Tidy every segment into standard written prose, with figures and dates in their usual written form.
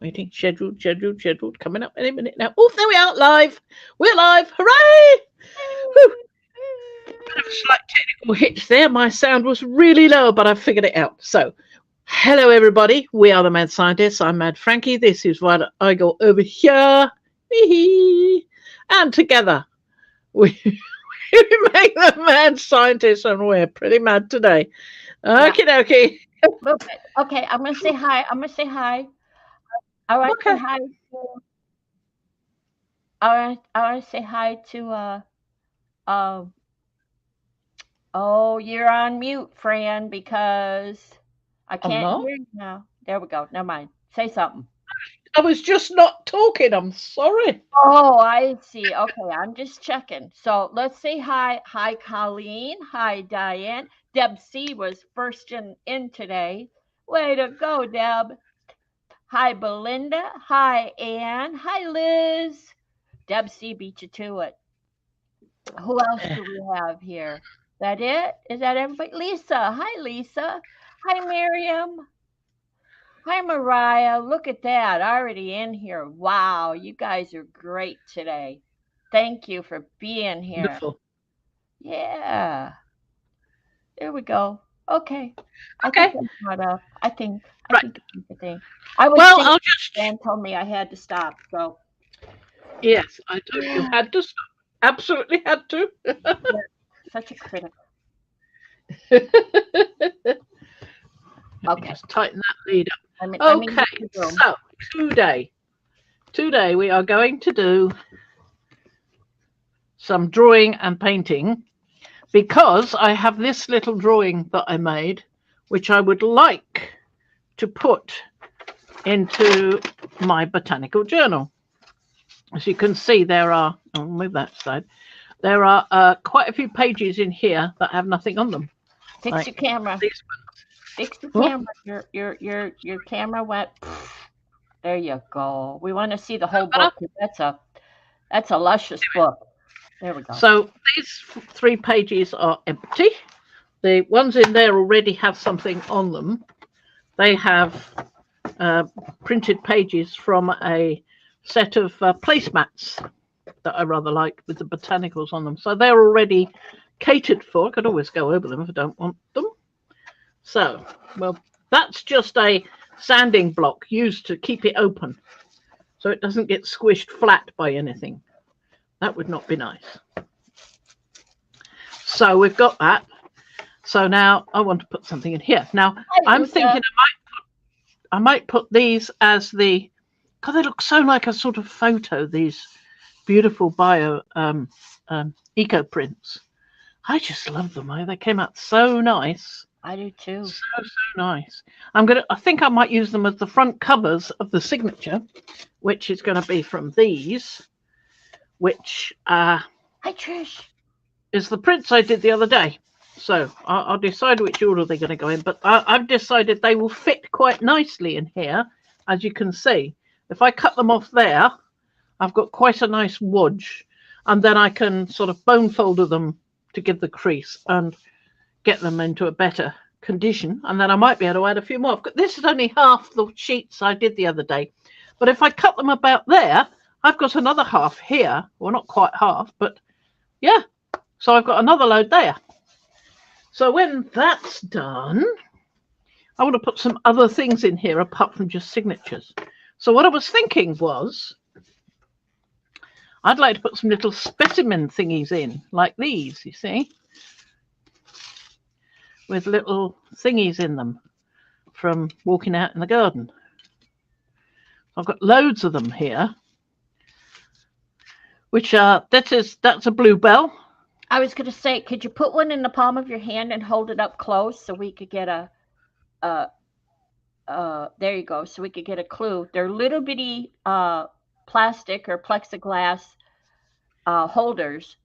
Waiting. Scheduled. Coming up any minute now. Oh, there we are. Live. We're live. Hooray! Whew. Bit of a slight technical hitch there. My sound was really low, but I figured it out. So, hello everybody. We are the Mad Scientists. I'm Mad Frankie. This is what I go over here. And together we, we make the Mad Scientists, and we're pretty mad today. Yeah, Okie dokie. move it. Okay, I'm gonna say hi. I'm gonna say hi. I want to say Okay. hi to. I want to say hi to. Um. Oh, you're on mute, Fran, because I I'm can't not. hear you now. There we go. Never mind. Say something. I was just not talking. I'm sorry. Oh, I see. Okay, I'm just checking. So let's say hi. Hi, Colleen. Hi, Diane. Deb C was first in today. Way to go, Deb. Hi, Belinda. Hi, Anne. Hi, Liz. Deb C beat you to it. Who else do we have here? That it? Is that everybody? Lisa. Hi, Lisa. Hi, Miriam. Hi, Mariah. Look at that. Already in here. Wow, you guys are great today. Thank you for being here. Wonderful. Yeah. There we go. Okay. I think Okay. I'm caught up. I think. I Right. think. I think. I think. I was Well, singing. I'll just. Dan told me I had to stop. So. Yes, I told you Yeah. had to stop. Absolutely had to. Such a critic. Let me Okay. just tighten that lead Let up. me Okay. leave the room. So today we are going to do some drawing and painting because I have this little drawing that I made, which I would like to put into my botanical journal. As you can see, I'll move that side. There are quite a few pages in here that have nothing on them. Fix Like your camera. these Fix your ones. camera. Your camera went. There you go. We want to see the whole Oh, book. 'Cause that's a luscious book. There we go. so these 3 pages are empty. The ones in there already have something on them. They have uh, printed pages from a set of placemats that I rather like with the botanicals on them. So they're already catered for. I could always go over them if I don't want them. So, well, that's just a sanding block used to keep it open so it doesn't get squished flat by anything. That would not be nice. So we've got that. So now I want to put something in here. Now Hi, I'm thinking Lisa. I might put these as the, because they look so like a sort of photo, these beautiful eco prints. I just love them. They came out so nice. I do too. So nice. I think I might use them as the front covers of the signature, which is going to be from these, which Hi, Trish. is the prints I did the other day. So I'll decide which order they're going to go in, but I've decided they will fit quite nicely in here, as you can see. If I cut them off there, I've got quite a nice wodge, and then I can sort of bone folder them to give the crease and get them into a better condition, and then I might be able to add a few more. This is only half the sheets I did the other day, but if I cut them about there, I've got another half here. Well, not quite half, but yeah, so I've got another load there. So when that's done, I want to put some other things in here apart from just signatures. So what I was thinking was I'd like to put some little specimen thingies in, like these, you see, with little thingies in them from walking out in the garden. I've got loads of them here, which are, that's a bluebell. I was gonna say, could you put one in the palm of your hand and hold it up close so we could get a there you go, so we could get a clue. They're little bitty plastic or plexiglass holders,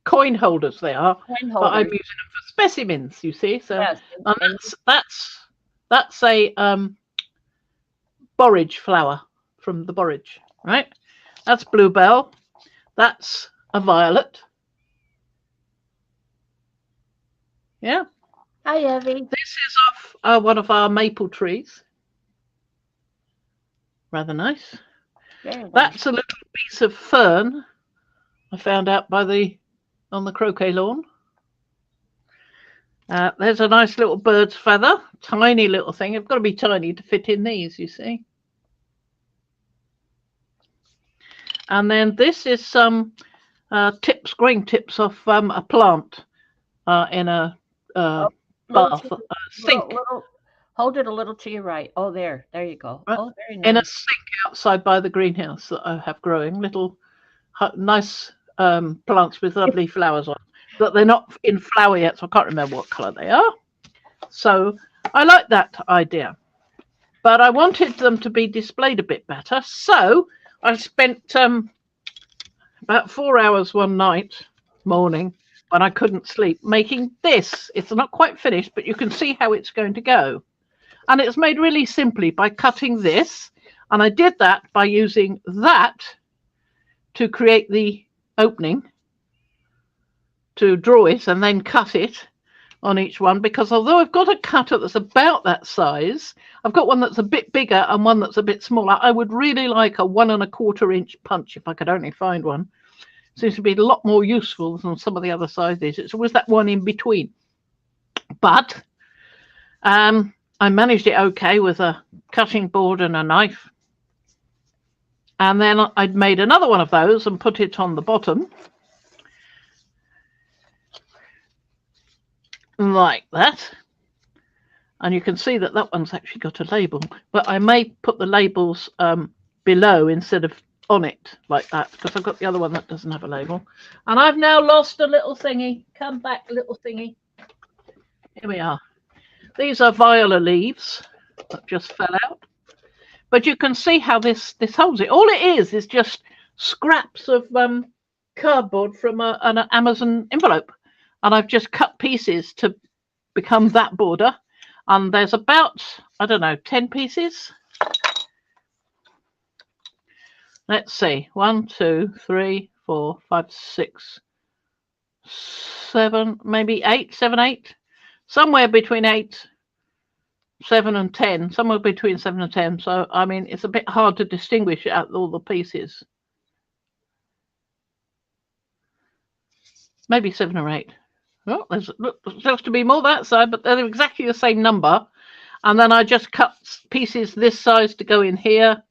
Coin holders they are, coin but I'm holders. using them for specimens, you see. So, Yes, and and that's a borage flower from the borage, right? That's bluebell. That's a violet. Yeah. hi, Evie. This is off one of our maple trees. Rather nice. Very nice. That's a little piece of fern I found out on the croquet lawn. There's a nice little bird's feather, tiny little thing. It's got to be tiny to fit in these, you see. And then this is some green tips off a plant in a bath sink. Hold it a little to your right. Oh, there you go. Right. Oh, very nice. In a sink outside by the greenhouse that I have growing, little nice plants with lovely flowers on. But they're not in flower yet, so I can't remember what colour they are. So I like that idea. But I wanted them to be displayed a bit better. So I spent about 4 hours one morning when I couldn't sleep making this. It's not quite finished, but you can see how it's going to go. And it's made really simply by cutting this. And I did that by using that to create the opening, to draw it and then cut it on each one, because although I've got a cutter that's about that size, I've got one that's a bit bigger and one that's a bit smaller. I would really like a 1 1/4 inch punch if I could only find one. Seems to be a lot more useful than some of the other sizes. It's always that one in between. But I managed it okay with a cutting board and a knife. And then I'd made another one of those and put it on the bottom. Like that. And you can see that that one's actually got a label. But I may put the labels below instead of on it like that, because I've got the other one that doesn't have a label. And I've now lost a little thingy. Come back, little thingy. Here we are. These are viola leaves that just fell out. But you can see how this holds it. All it is just scraps of cardboard from an Amazon envelope. And I've just cut pieces to become that border. And there's about, I don't know, 10 pieces. Let's see. 1, 2, 3, 4, 5, 6, 7, maybe 8, 7, 8. Somewhere between 8, 7 and 10. Somewhere between 7 and 10. So, I mean, it's a bit hard to distinguish out all the pieces. Maybe 7 or 8. Well, there supposed to be more that side, but they're exactly the same number. And then I just cut pieces this size to go in here,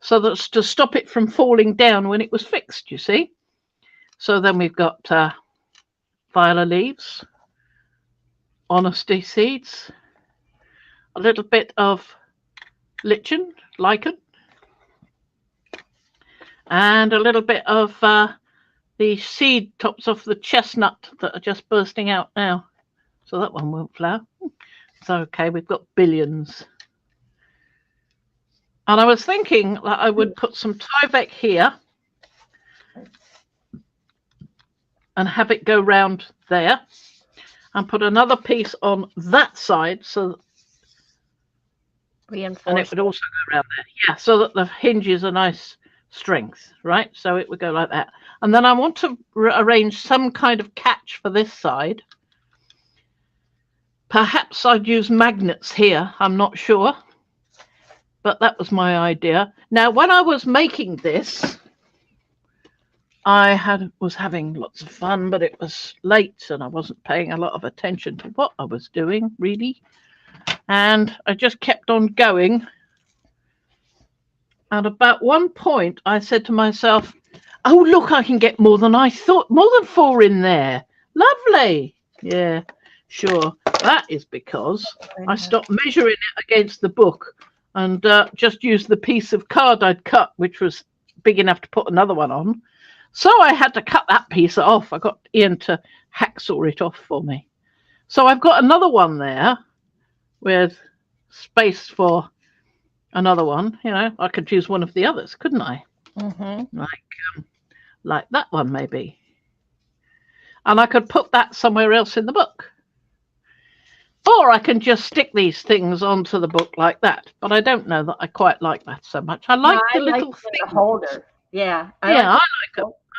so that's to stop it from falling down when it was fixed, you see. So then we've got viola leaves, honesty seeds, a little bit of lichen, and a little bit of the seed tops off the chestnut that are just bursting out now. So that one won't flower. It's okay, we've got billions. And I was thinking that I would put some Tyvek here and have it go round there, and put another piece on that side, so and it would also go around there. Yeah, so that the hinges are nice strength, right? So it would go like that. And then I want to arrange some kind of catch for this side. Perhaps I'd use magnets here, I'm not sure. But that was my idea. Now, when I was making this, I was having lots of fun, but it was late and I wasn't paying a lot of attention to what I was doing, really. And I just kept on going. And about one point, I said to myself, oh, look, I can get more than I thought, more than 4 in there. Lovely. Yeah, sure. That is because I stopped measuring it against the book and just used the piece of card I'd cut, which was big enough to put another one on. So I had to cut that piece off. I got Ian to hacksaw it off for me. So I've got another one there with space for another one. You know, I could choose one of the others, couldn't I? Mm-hmm. Like that one, maybe. And I could put that somewhere else in the book. Or I can just stick these things onto the book like that. But I don't know that I quite like that so much. I like the little thing holder. Yeah. I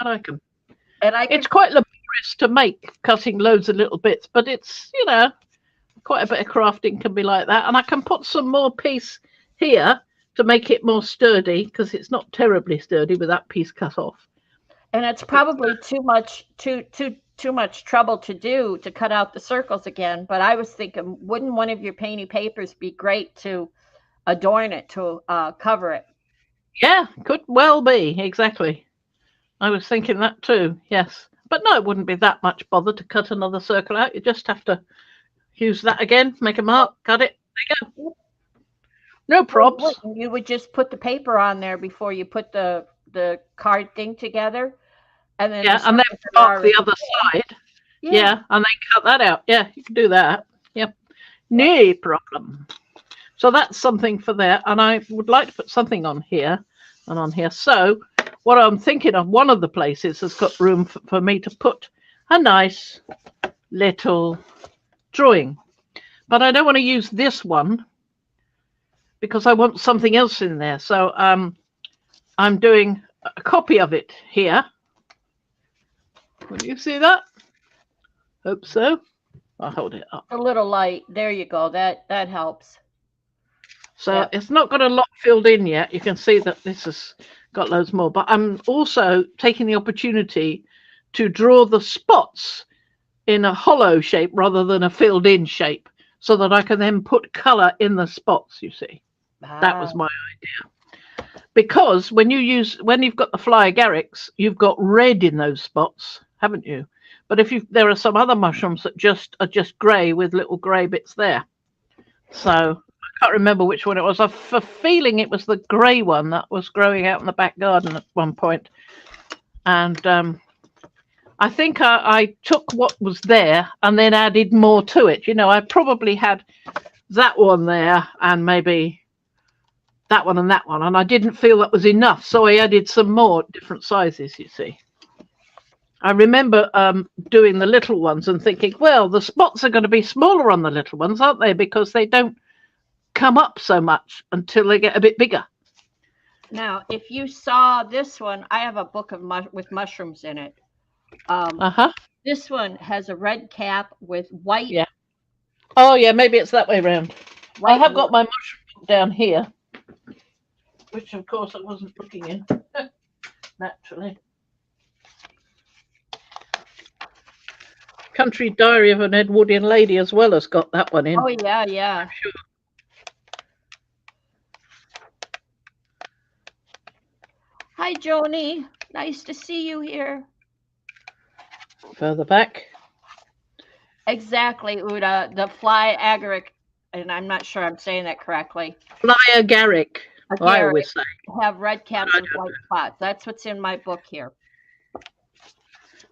like them. And it's quite laborious to make, cutting loads of little bits. But it's, you know, quite a bit of crafting can be like that. And I can put some more piece here to make it more sturdy, because it's not terribly sturdy with that piece cut off. And it's probably too much trouble to do to cut out the circles again. But I was thinking, wouldn't one of your painty papers be great to adorn it, to cover it? Yeah, could well be, exactly. I was thinking that too, yes. But no, it wouldn't be that much bother to cut another circle out. You just have to use that again, make a mark, cut it, there you go. No props. You would just put the paper on there before you put the card thing together. And then and then mark the other side. Yeah, and then cut that out. Yeah, you can do that. Yep. No problem. So that's something for there. And I would like to put something on here and on here. So what I'm thinking of, one of the places has got room for me to put a nice little drawing. But I don't want to use this one because I want something else in there. So I'm doing a copy of it here. Can you see that? Hope so. I'll hold it up. A little light. There you go. That helps. So It's not got a lot filled in yet. You can see that this has got loads more. But I'm also taking the opportunity to draw the spots in a hollow shape rather than a filled in shape, so that I can then put colour in the spots, you see. That was my idea. Because when you've got the fly agarics, you've got red in those spots, haven't you? But there are some other mushrooms that are just grey with little grey bits there. So I can't remember which one it was. I have a feeling it was the grey one that was growing out in the back garden at one point. And I think I took what was there and then added more to it. You know, I probably had that one there and maybe that one and that one, and I didn't feel that was enough, so I added some more different sizes, you see. I remember doing the little ones and thinking, well, the spots are going to be smaller on the little ones, aren't they? Because they don't come up so much until they get a bit bigger. Now, if you saw this one, I have a book with mushrooms in it. This one has a red cap with white. Yeah. Oh, yeah, maybe it's that way around. I have got my mushroom book down here, which, of course, I wasn't looking in, naturally. Country Diary of an Edwardian Lady as well has got that one in. Oh, yeah. I'm sure. Hi, Joni. Nice to see you here. Further back. Exactly, Uda. The fly agaric, and I'm not sure I'm saying that correctly. Fly agaric. I always say. Have red caps with white spots. That's what's in my book here.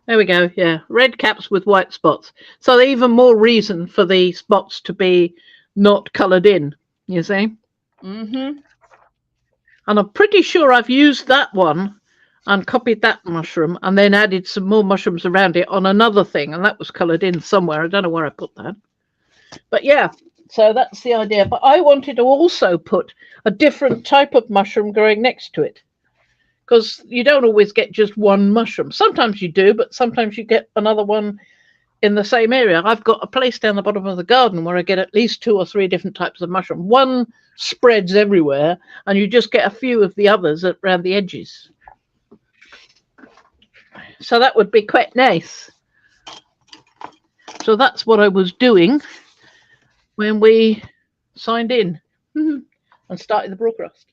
There we go. Yeah, red caps with white spots. So even more reason for the spots to be not coloured in. You see. Mm-hmm. And I'm pretty sure I've used that one and copied that mushroom and then added some more mushrooms around it on another thing, and that was coloured in somewhere. I don't know where I put that. But yeah, so that's the idea. But I wanted to also put a different type of mushroom growing next to it, because you don't always get just one mushroom. Sometimes you do, but sometimes you get another one in the same area. I've got a place down the bottom of the garden where I get at least 2 or 3 different types of mushroom. One spreads everywhere, and you just get a few of the others around the edges. So that would be quite nice. So that's what I was doing when we signed in and started the broadcast.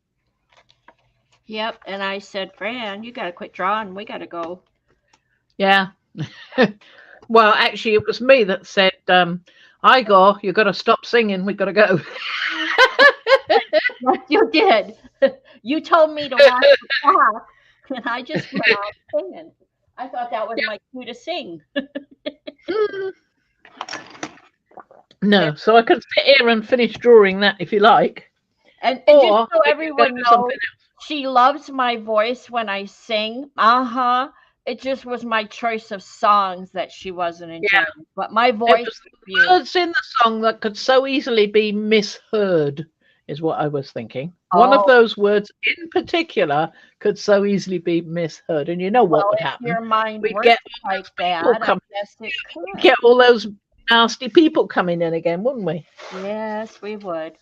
Yep, and I said, Fran, you got to quit drawing. We got to go. Yeah. Well, actually, it was me that said, I go, you got to stop singing. We got to go. You did. You told me to watch the clock, and I just went on singing. I thought that was my cue to sing. No, so I could sit here and finish drawing that if you like. And just so everyone knows, she loves my voice when I sing. It just was my choice of songs that she wasn't enjoying. Yeah. But my voice was words in the song that could so easily be misheard, is what I was thinking. One of those words in particular could so easily be misheard. And you know what would happen? Your mind we'd get like that. We'd get all those nasty people coming in again, wouldn't we? Yes, we would.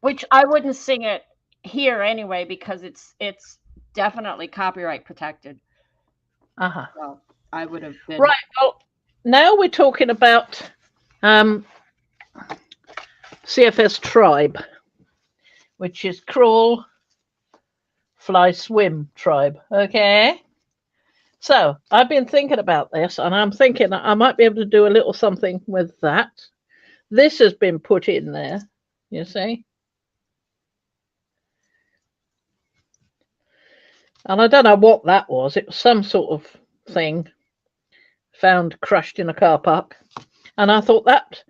Which I wouldn't sing it here anyway because it's definitely copyright protected. Uh-huh. So I would have been Right. Well, now we're talking about CFS tribe, which is crawl, fly, swim tribe. Okay. So I've been thinking about this, and I'm thinking I might be able to do a little something with that. This has been put in there, you see. And I don't know what that was. It was some sort of thing found crushed in a car park. And I thought that,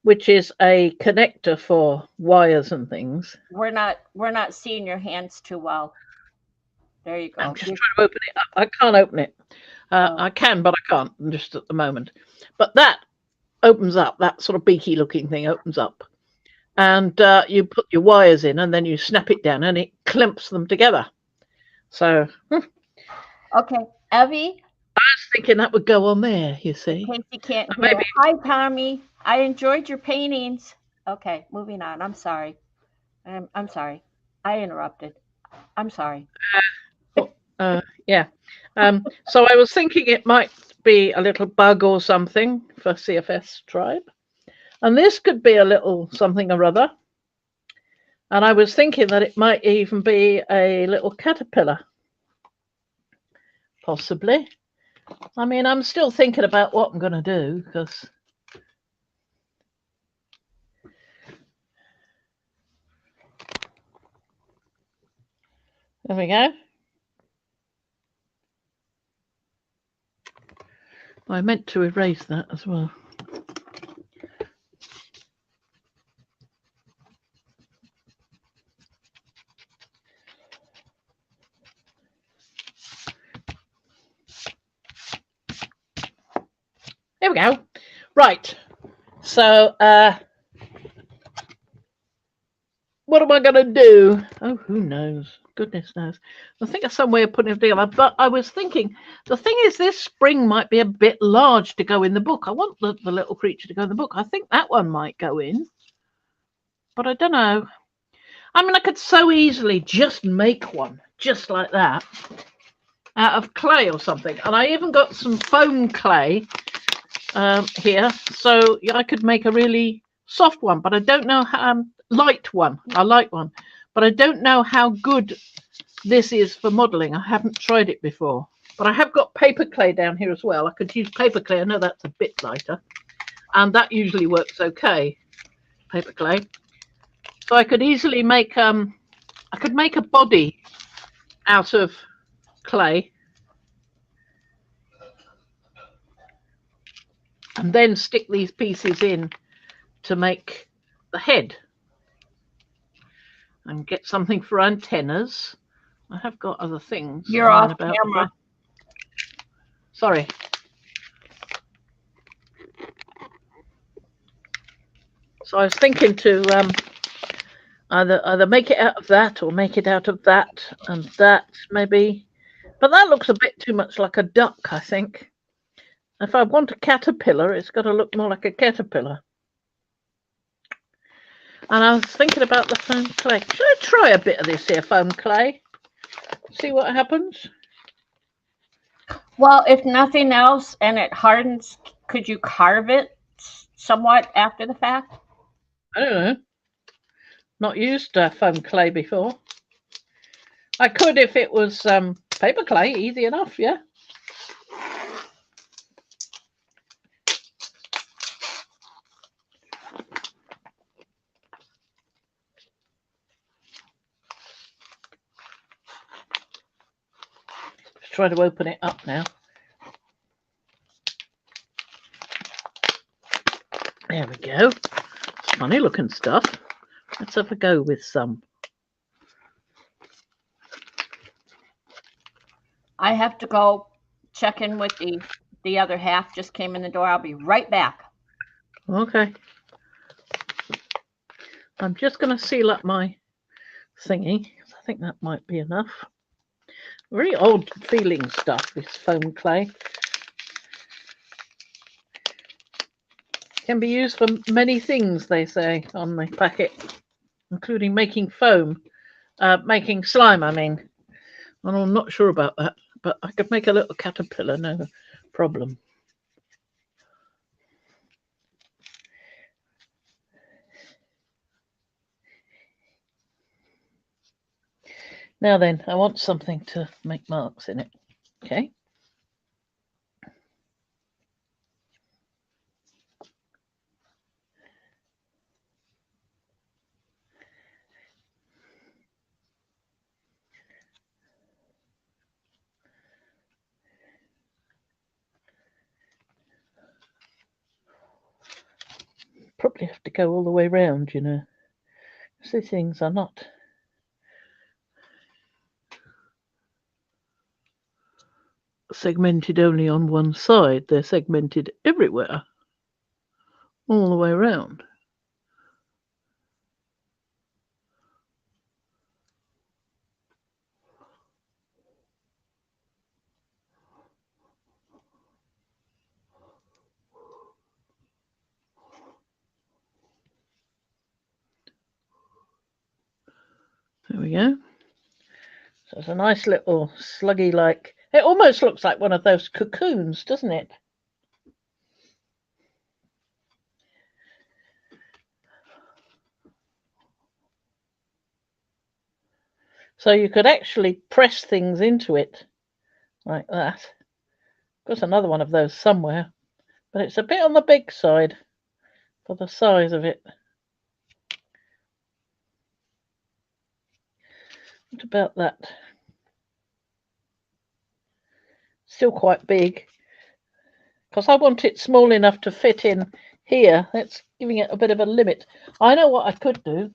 which is a connector for wires and things. we're not seeing your hands too well. There you go. I'm just trying to open it up. I can't open it. Oh. I can, but I can't just at the moment. But that opens up. That sort of beaky looking thing opens up. And you put your wires in and then you snap it down and it clamps them together. So Okay, Evie, I was thinking that would go on there, you see. in case you can't hear. Maybe. Hi, Tommy. I enjoyed your paintings. Okay, moving on. I'm sorry. I'm sorry. I interrupted. I'm sorry. Yeah. So I was thinking it might be a little bug or something for CFS tribe. And this could be a little something or other. And I was thinking that it might even be a little caterpillar. Possibly. I mean, I'm still thinking about what I'm going to do because there we go. I meant to erase that as well. There we go. Right. So, what am I going to do? Oh, who knows? Goodness knows. I think of some way of putting it together. But I was thinking, the thing is, this spring might be a bit large to go in the book. I want the little creature to go in the book. I think that one might go in. But I don't know. I mean, I could so easily just make one, just like that, out of clay or something. And I even got some foam clay here. So I could make a really soft one, but I don't know how... light one. I like one. But I don't know how good this is for modelling. I haven't tried it before. But I have got paper clay down here as well. I could use paper clay. I know that's a bit lighter. And that usually works okay. Paper clay. So I could easily make I could make a body out of clay and then stick these pieces in to make the head and get something for antennas. I have got other things. You're off camera. Sorry. So I was thinking to either make it out of that or make it out of that and that maybe. But that looks a bit too much like a duck, I think. If I want a caterpillar, it's got to look more like a caterpillar. And I was thinking about the foam clay. Should I try a bit of this here foam clay? See what happens? Well, if nothing else and it hardens, could you carve it somewhat after the fact? I don't know. Not used foam clay before. I could if it was paper clay, easy enough, yeah. Let's try to open it up now. There we go. It's funny looking stuff. Let's have a go with some. I have to go check in with the other half. Just came in the door. I'll be right back. Okay. I'm just going to seal up my thingy. I think that might be enough. Very odd feeling stuff, this foam clay. Can be used for many things, they say on the packet, including making foam. Making slime, I mean. And I'm not sure about that, but I could make a little caterpillar, no problem. Now then, I want something to make marks in it. Okay. Probably have to go all the way round, you know. These things are not segmented only on one side, they're segmented everywhere, all the way around. There we go. So it's a nice little sluggy like, it almost looks like one of those cocoons, doesn't it? So you could actually press things into it like that. Got another one of those somewhere, but it's a bit on the big side for the size of it. What about that? Still quite big, because I want it small enough to fit in here. That's giving it a bit of a limit. I know what I could do.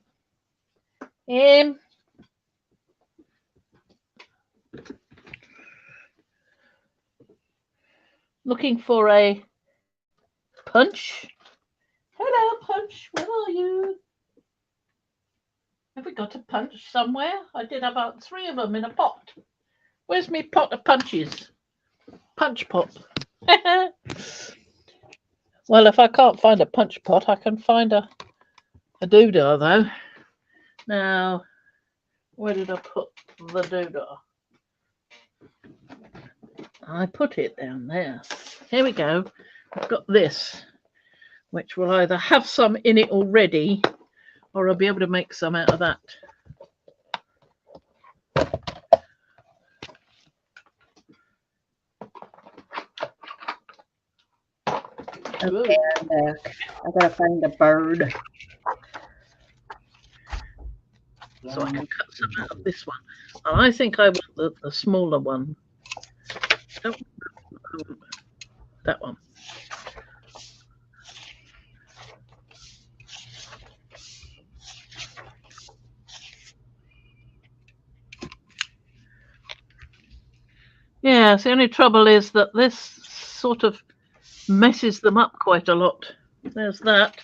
Looking for a punch. Hello, punch. Where are you? Have we got a punch somewhere? I did about 3 of them in a pot. Where's me pot of punches? Punch pot. Well, if I can't find a punch pot, I can find a doodah, though. Now, where did I put the doodah? I put it down there. Here we go. I've got this, which will either have some in it already, or I'll be able to make some out of that. Okay, I'm back. I gotta find a bird. So I can cut some out of this one. And I think I want the smaller one. That one. Yeah, the only trouble is that this sort of messes them up quite a lot. There's that.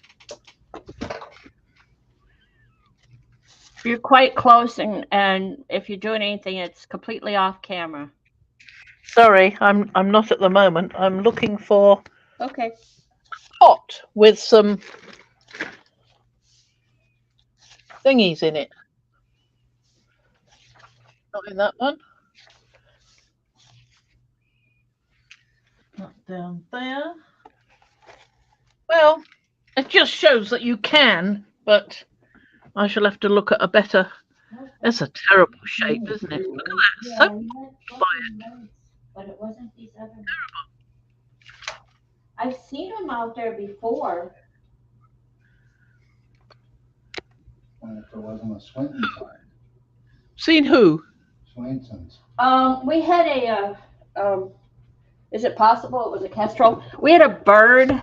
You're quite close, and if you're doing anything, it's completely off camera. Sorry, I'm not at the moment. I'm looking for Okay. a pot with some thingies in it. Not in that one. Not down there. Well, it just shows that you can, but I shall have to look at a better. That's a terrible shape, isn't it? Look at that. So inspired. But it wasn't these other ones. I've seen them out there before. And if there wasn't a Swinton sign. Seen who? Swainson's. We had a is it possible it was a kestrel? We had a bird.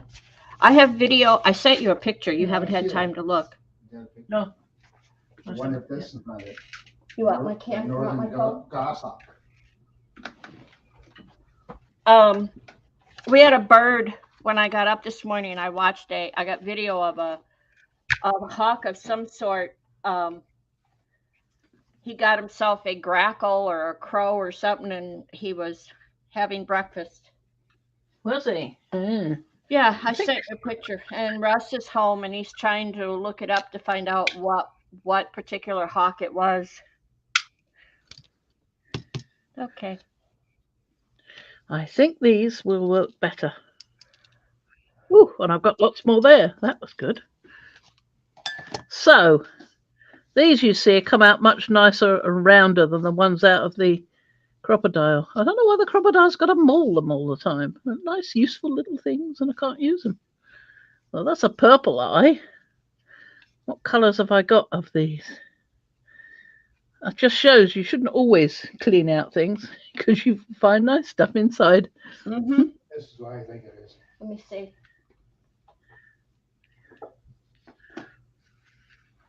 I have video. I sent you a picture. You haven't had time to look. No. I wonder if this is not it. You want my camera? You want my phone? Goshawk. We had a bird when I got up this morning. I got video of a hawk of some sort. He got himself a grackle or a crow or something, and he was having breakfast. Was he? Mm. Yeah, I sent you a picture. And Russ is home, and he's trying to look it up to find out what particular hawk it was. Okay. I think these will work better. Ooh, and I've got lots more there. That was good. So these you see come out much nicer and rounder than the ones out of the crocodile. I don't know why the crocodile's got to maul them all the time. They're nice, useful little things, and I can't use them. Well, that's a purple eye. What colours have I got of these? That just shows you shouldn't always clean out things because you find nice stuff inside. Mm-hmm. This is what I think it is. Let me see.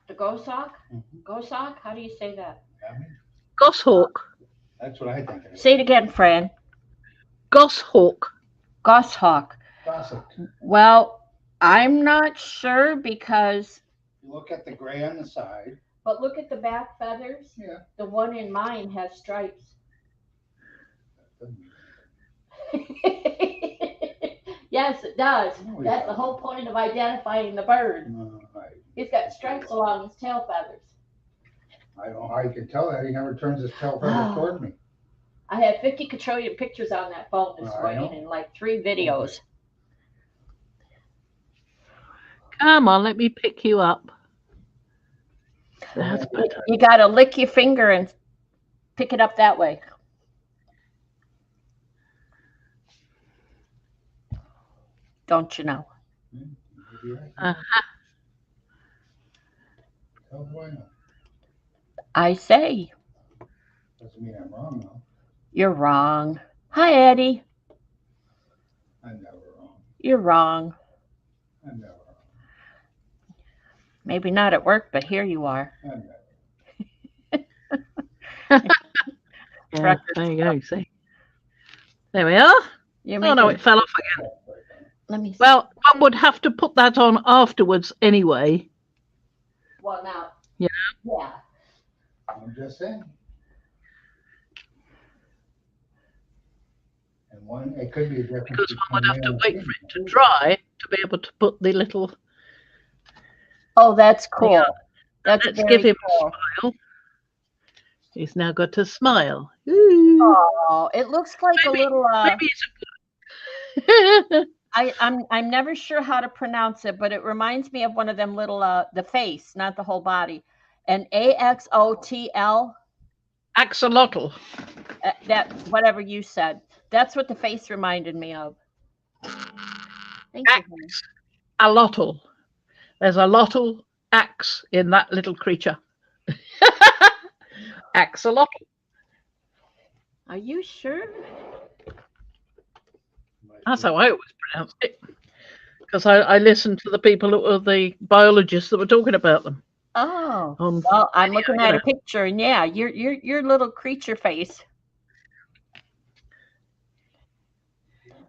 The goshawk? Goshawk? How do you say that? I mean, Goshawk. that's what I think it is. Say it again, Fran. Goshawk. Goshawk. Gossip. Well, I'm not sure because. You look at the gray on the side. But look at the back feathers. Yeah. The one in mine has stripes. Yes, it does. That's the whole point of identifying the bird. Right. He's got stripes along his tail feathers. I don't know how you can tell that. He never turns his tail feather toward me. I had 50 quadrillion pictures on that phone this I morning know. and like 3 videos. Come on, let me pick you up. That's better. You got to lick your finger and pick it up that way. Don't you know? Maybe right. Uh-huh. How do I know? I say, Doesn't mean I'm wrong though. you're wrong. Hi, Eddie. I'm never wrong. You're wrong. I'm never wrong. Maybe not at work, but here you are. I'm never. Yeah, there you go. See, there we are. You're Oh no, making, it fell off again. let me see. Well, one would have to put that on afterwards anyway. Well, now. Yeah. Yeah. I'm just saying. And one, it could be a difference. Because one would have to between wait male for and it to female. dry to be able to put the little. Oh, that's cool. Yeah. That's Let's very give him cool. a smile. He's now got to smile. Ooh. Oh, it looks like Maybe- a little. Maybe it's I'm never sure how to pronounce it, but it reminds me of one of them little the face, not the whole body. An AXOTL. axolotl. That whatever you said. That's what the face reminded me of. Thank you. honey. Axolotl. There's a lotl axe in that little creature. Axolotl. Are you sure? That's how I always pronounced it. Because I listened to the people who were the biologists that were talking about them. Oh, On well, I'm video, looking you at know. a picture, and yeah, your little creature face.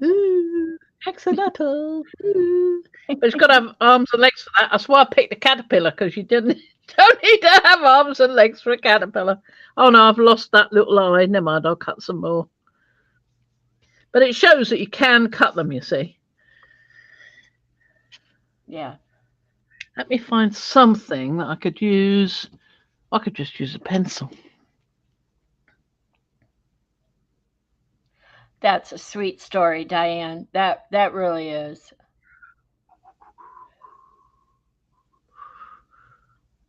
Ooh, axolotl. Ooh. But it's got to have arms and legs for that. That's why I picked a caterpillar, because you don't need to have arms and legs for a caterpillar. Oh no, I've lost that little eye. Never mind, I'll cut some more. But it shows that you can cut them, you see. Yeah. Let me find something that I could use. I could just use a pencil. That's a sweet story, Diane. That really is.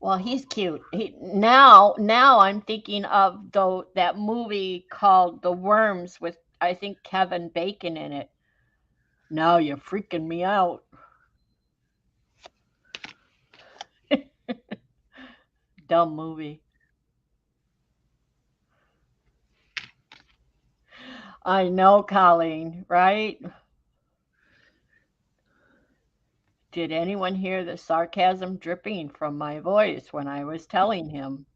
Well, he's cute. Now I'm thinking of that movie called The Worms with I think Kevin Bacon in it. Now you're freaking me out. Dumb movie. I know, Colleen, right? Did anyone hear the sarcasm dripping from my voice when I was telling him?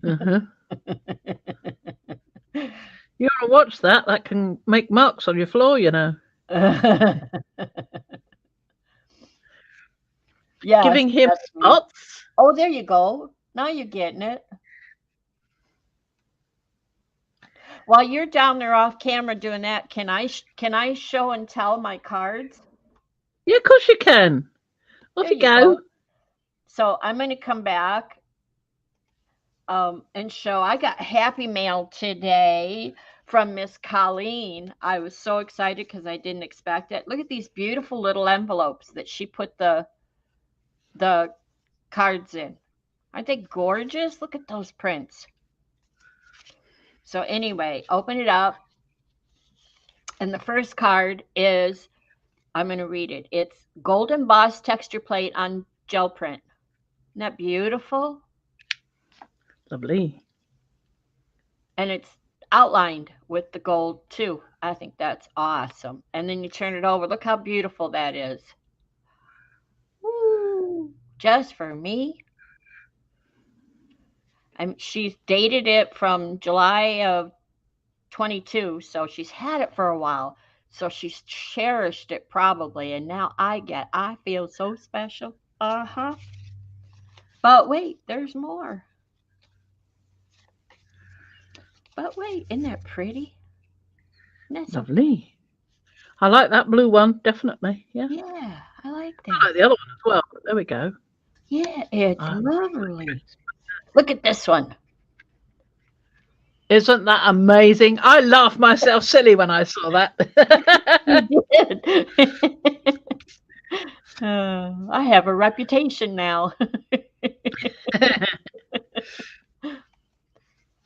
Uh-huh. You ought to watch that. That can make marks on your floor, you know. Yeah. Giving him spots. Oh, there you go. Now you're getting it. While you're down there off camera doing that, can I show and tell my cards? Yeah, of course you can. Off There you go. So I'm going to come back. and show. I got Happy Mail today from Miss Colleen. I was so excited because I didn't expect it. Look at these beautiful little envelopes that she put the cards in. Aren't they gorgeous? Look at those prints. So anyway, open it up. And the first card is, I'm going to read it. It's gold embossed texture plate on gel print. Isn't that beautiful? Lovely. And it's outlined with the gold too. I think that's awesome. And then you turn it over. Look how beautiful that is. Woo! Just for me. She's dated it from July of 22, so she's had it for a while. So she's cherished it probably, and now I feel so special. Uh-huh. But wait, there's more. But wait, isn't that pretty? Isn't that so Lovely. I like that blue one, definitely. Yeah. Yeah, I like I that. like the other one as well. But there we go. Yeah, it's lovely. Look at this one. Isn't that amazing? I laughed myself silly when I saw that. You did. I have a reputation now.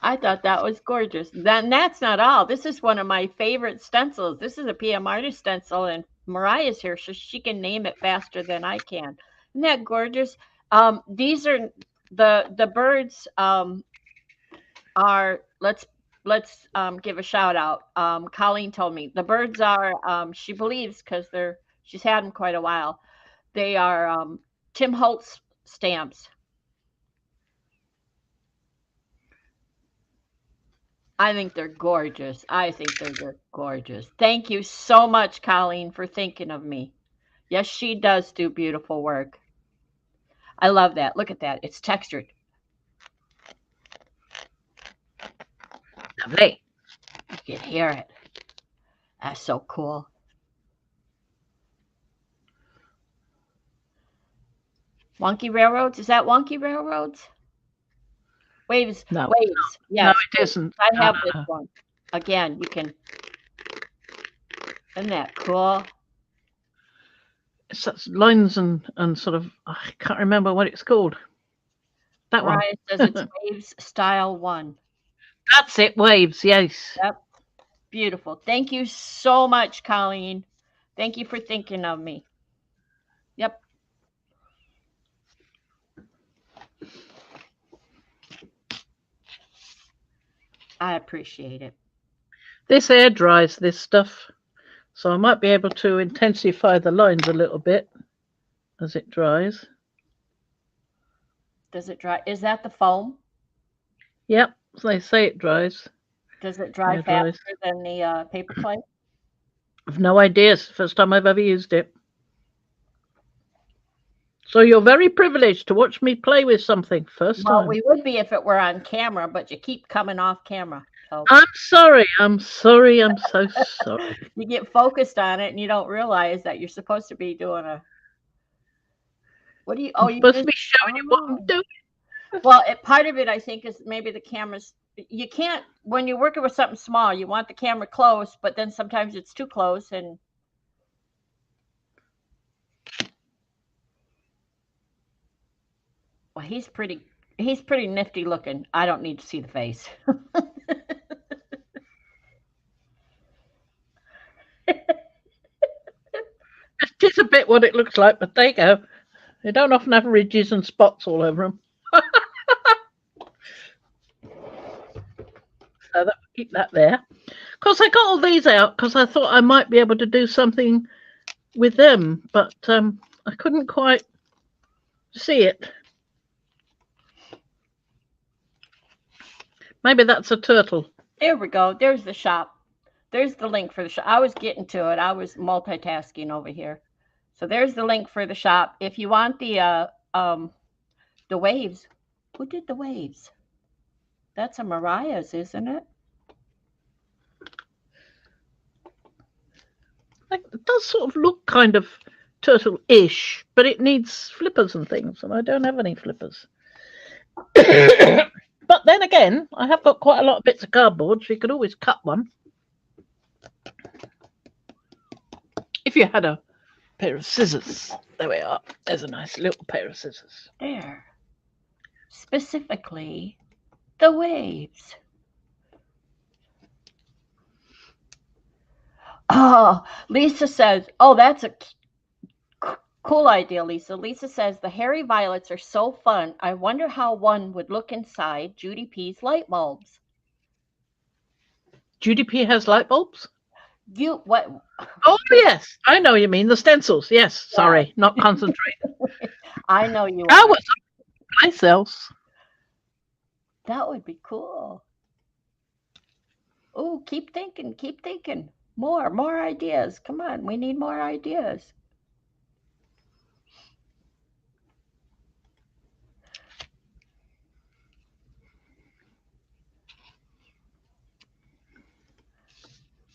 I thought that was gorgeous. Then that's not all. This is one of my favorite stencils. This is a PM Artist stencil, and Mariah's here, so she can name it faster than I can. Isn't that gorgeous? These are the birds. Are let's give a shout out. Colleen told me the birds are. She believes because she's had them quite a while. They are Tim Holtz stamps. I think they're gorgeous. I think they're just gorgeous. Thank you so much, Colleen, for thinking of me. Yes, she does do beautiful work. I love that. Look at that. It's textured. Lovely. You can hear it. That's so cool. Wonky Railroads? Is that Wonky Railroads? Waves. No. Waves. Yes. No, it isn't. I have this one. Again, you can. Isn't that cool? It's such lines and sort of, I can't remember what it's called. That one. Mariah says it's Waves Style 1. That's it, Waves, yes. Yep. Beautiful. Thank you so much, Colleen. Thank you for thinking of me. Yep. I appreciate it. This air dries this stuff, so I might be able to intensify the lines a little bit as it dries. Does it dry? Is that the foam? Yep, so they say it dries. Does it dry faster than the paper plate? I've no idea. It's the first time I've ever used it. So you're very privileged to watch me play with something first time. Well, we would be if it were on camera, but you keep coming off camera. So I'm sorry. I'm sorry. I'm so sorry. you get focused on it and you don't realize that you're supposed to be doing a. What do you? Oh, I'm supposed to be showing you what I'm doing. Well, part of it, I think, is maybe the camera's. You can't, when you're working with something small, you want the camera close, but then sometimes it's too close and. Well, he's pretty nifty looking. I don't need to see the face. It's just a bit what it looks like, but there you go. They don't often have ridges and spots all over them. So keep that there. Of course, I got all these out because I thought I might be able to do something with them, but I couldn't quite see it. Maybe that's a turtle. There we go. There's the shop. There's the link for the shop. I was getting to it. I was multitasking over here. So there's the link for the shop. If you want the waves, who did the waves? That's a Mariah's, isn't it? It does sort of look kind of turtle-ish, but it needs flippers and things, and I don't have any flippers. But then again, I have got quite a lot of bits of cardboard, so you could always cut one. If you had a pair of scissors. There we are. There's a nice little pair of scissors. There. Specifically, the waves. Oh, Lisa says, oh, that's a cool idea, Lisa. Lisa says, the hairy violets are so fun. I wonder how one would look inside Judy P's light bulbs. Judy P has light bulbs? What? Oh, yes. I know you mean the stencils. Yes. Sorry, not concentrated. I know you I are. was myself. That would be cool. Oh, keep thinking. Keep thinking. More ideas. Come on. We need more ideas.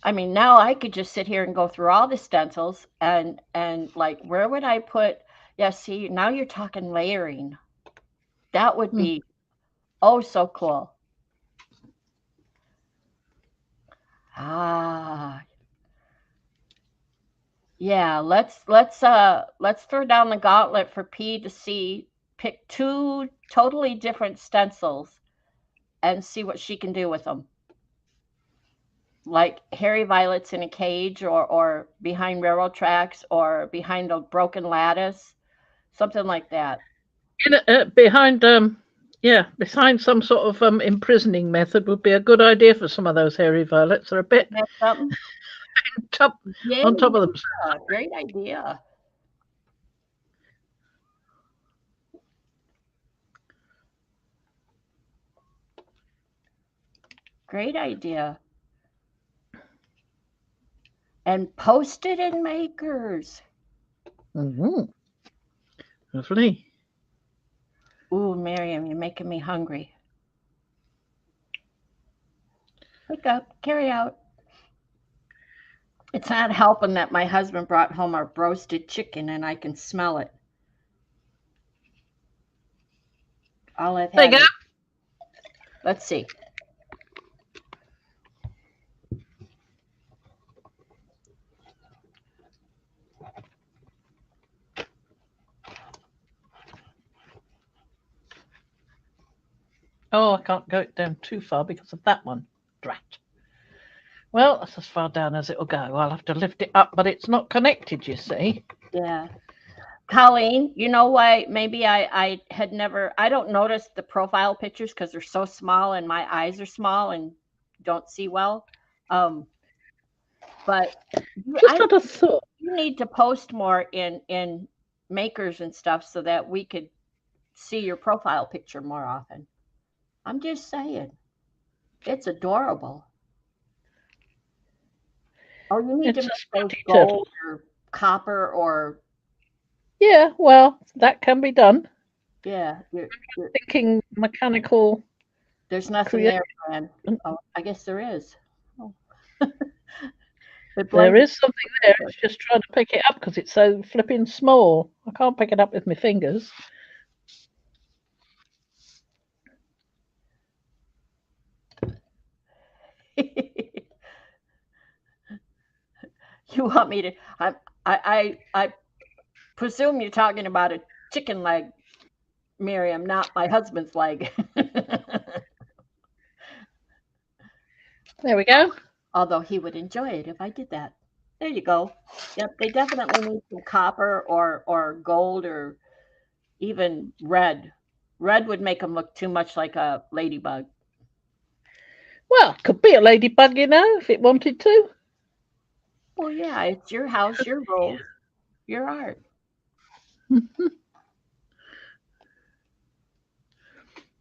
I mean, now I could just sit here and go through all the stencils and like, where would I put? Yeah, see, now you're talking layering. That would be oh so cool. Ah, yeah. Let's throw down the gauntlet for P to see. Pick 2 totally different stencils and see what she can do with them. Like hairy violets in a cage, or behind railroad tracks, or behind a broken lattice, something like that. Behind behind some sort of imprisoning method would be a good idea for some of those hairy violets. They're a bit Something. on top of them. Yeah, great idea. Great idea. And post it in Makers. Mm-hmm. Lovely. Ooh, Miriam, you're making me hungry. Pick up, carry out. It's not helping that my husband brought home our roasted chicken and I can smell it. All I've There had. you go. Let's see. Oh, I can't go down too far because of that one. Drat. Well, that's as far down as it'll go. I'll have to lift it up, but it's not connected, you see. Yeah. Colleen, you know why maybe I had never, I don't notice the profile pictures because they're so small and my eyes are small and don't see well. But Just had a thought. You need to post more in Makers and stuff so that we could see your profile picture more often. I'm just saying. It's adorable. Oh, you need to make those gold or copper or... Yeah, well, that can be done. Yeah. You're thinking mechanical. There's nothing there, Fran. Oh, I guess there is. Oh. There is something there. It's just trying to pick it up because it's so flipping small. I can't pick it up with my fingers. You want me to? I presume you're talking about a chicken leg, Miriam, not my husband's leg. There we go. Although he would enjoy it if I did that. There you go. Yep, they definitely need some copper or gold or even red. Red would make them look too much like a ladybug. Well, could be a ladybug, you know, if it wanted to. Well, yeah, it's your house, your rules, your art.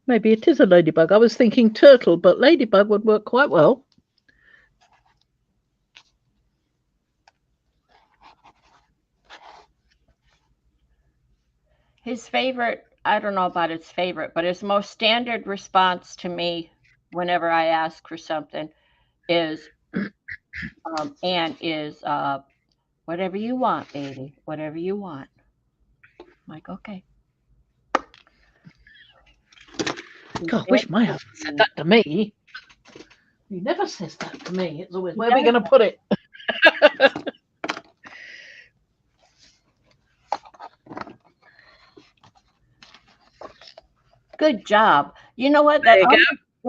Maybe it is a ladybug. I was thinking turtle, but ladybug would work quite well. His favorite, I don't know about his favorite, but his most standard response to me whenever I ask for something is, whatever you want, baby, whatever you want. I'm like, okay. God, I wish my husband said that to me. He never says that to me. It's always, where are we going to put it? Good job. You know what? There you go.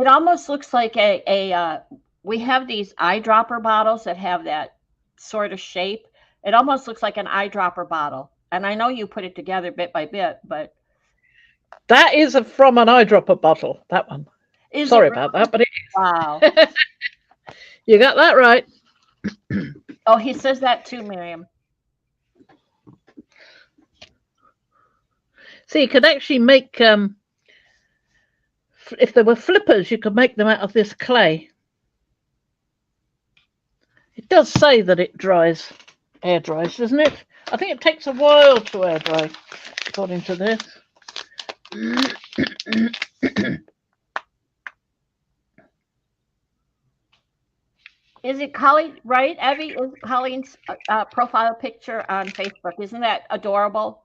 It almost looks like we have these eyedropper bottles that have that sort of shape. It almost looks like an eyedropper bottle. And I know you put it together bit by bit, but that is from an eyedropper bottle, that one. Sorry about that, but it is. Wow. You got that right. Oh, he says that too, Miriam. See, you could actually make, if there were flippers, you could make them out of this clay. It does say that it air dries, doesn't it? I think it takes a while to air dry, according to this. Is it Colleen, right? Evie, is Colleen's profile picture on Facebook. Isn't that adorable?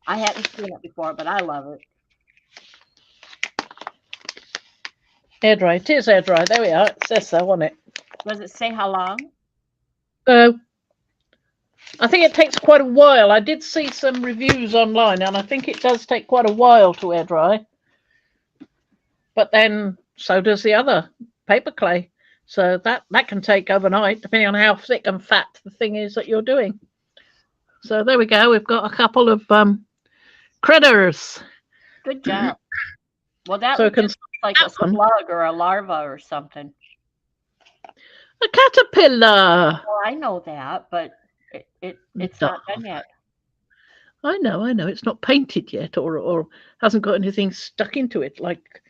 I hadn't seen it before, but I love it. Air dry. It is air dry. There we are. It says so on it. Does it say how long? I think it takes quite a while. I did see some reviews online, and I think it does take quite a while to air dry. But then so does the other paper clay. So that can take overnight, depending on how thick and fat the thing is that you're doing. So there we go. We've got a couple of critters. Good job. Well, that so looks like a slug or a larva or something. A caterpillar. Well, I know that, but it's not done yet. I know. It's not painted yet, or hasn't got anything stuck into it like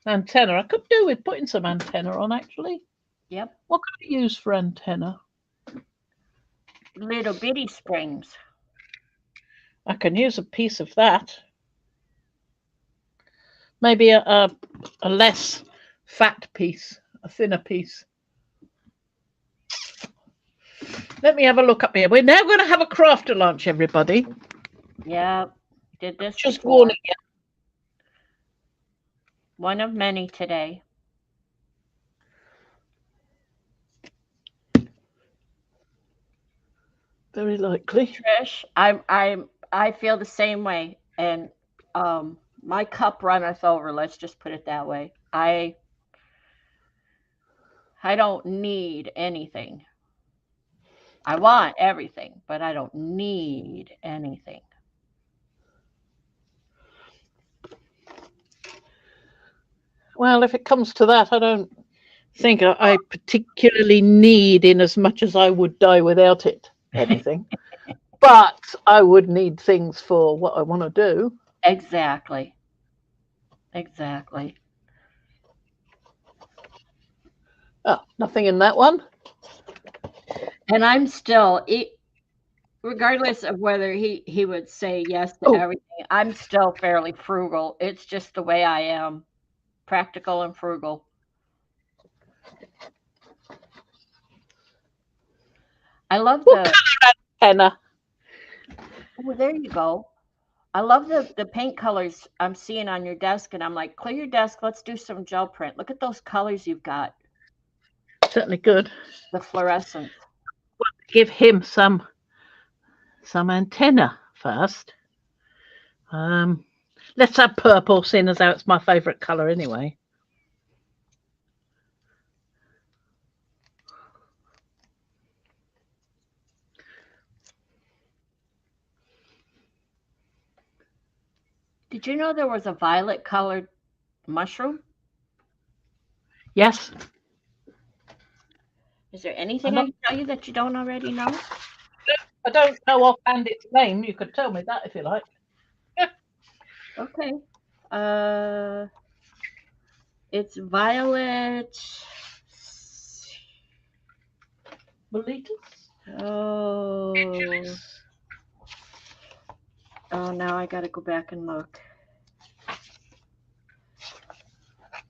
antenna. I could do with putting some antenna on, actually. Yep. What could I use for antenna? Little bitty springs. I can use a piece of that. Maybe a less fat piece, a thinner piece. Let me have a look up here. We're now going to have a crafter lunch, everybody. Yeah, did this Just before. warning you. One of many today. Very likely. Trish, I feel the same way, and my cup runneth over. Let's just put it that way. I don't need anything. I want everything, but I don't need anything. Well, if it comes to that, I don't think I particularly need, in as much as I would die without it, anything. But I would need things for what I want to do. Exactly. Oh, nothing in that one. And I'm still, regardless of whether he would say yes to everything, I'm still fairly frugal. It's just the way I am. Practical and frugal. I love the antenna. Oh, there you go. I love the paint colors I'm seeing on your desk, and I'm like, clear your desk. Let's do some gel print. Look at those colors you've got. Certainly good. The fluorescent. Give him some antenna first. Let's have purple, seeing as how it's my favourite colour anyway. Did you know there was a violet colored mushroom? Yes. Is there anything I can tell you that you don't already know? I don't know offhand its name. You could tell me that if you like. Okay. It's violet. Boletus? Oh, now I got to go back and look.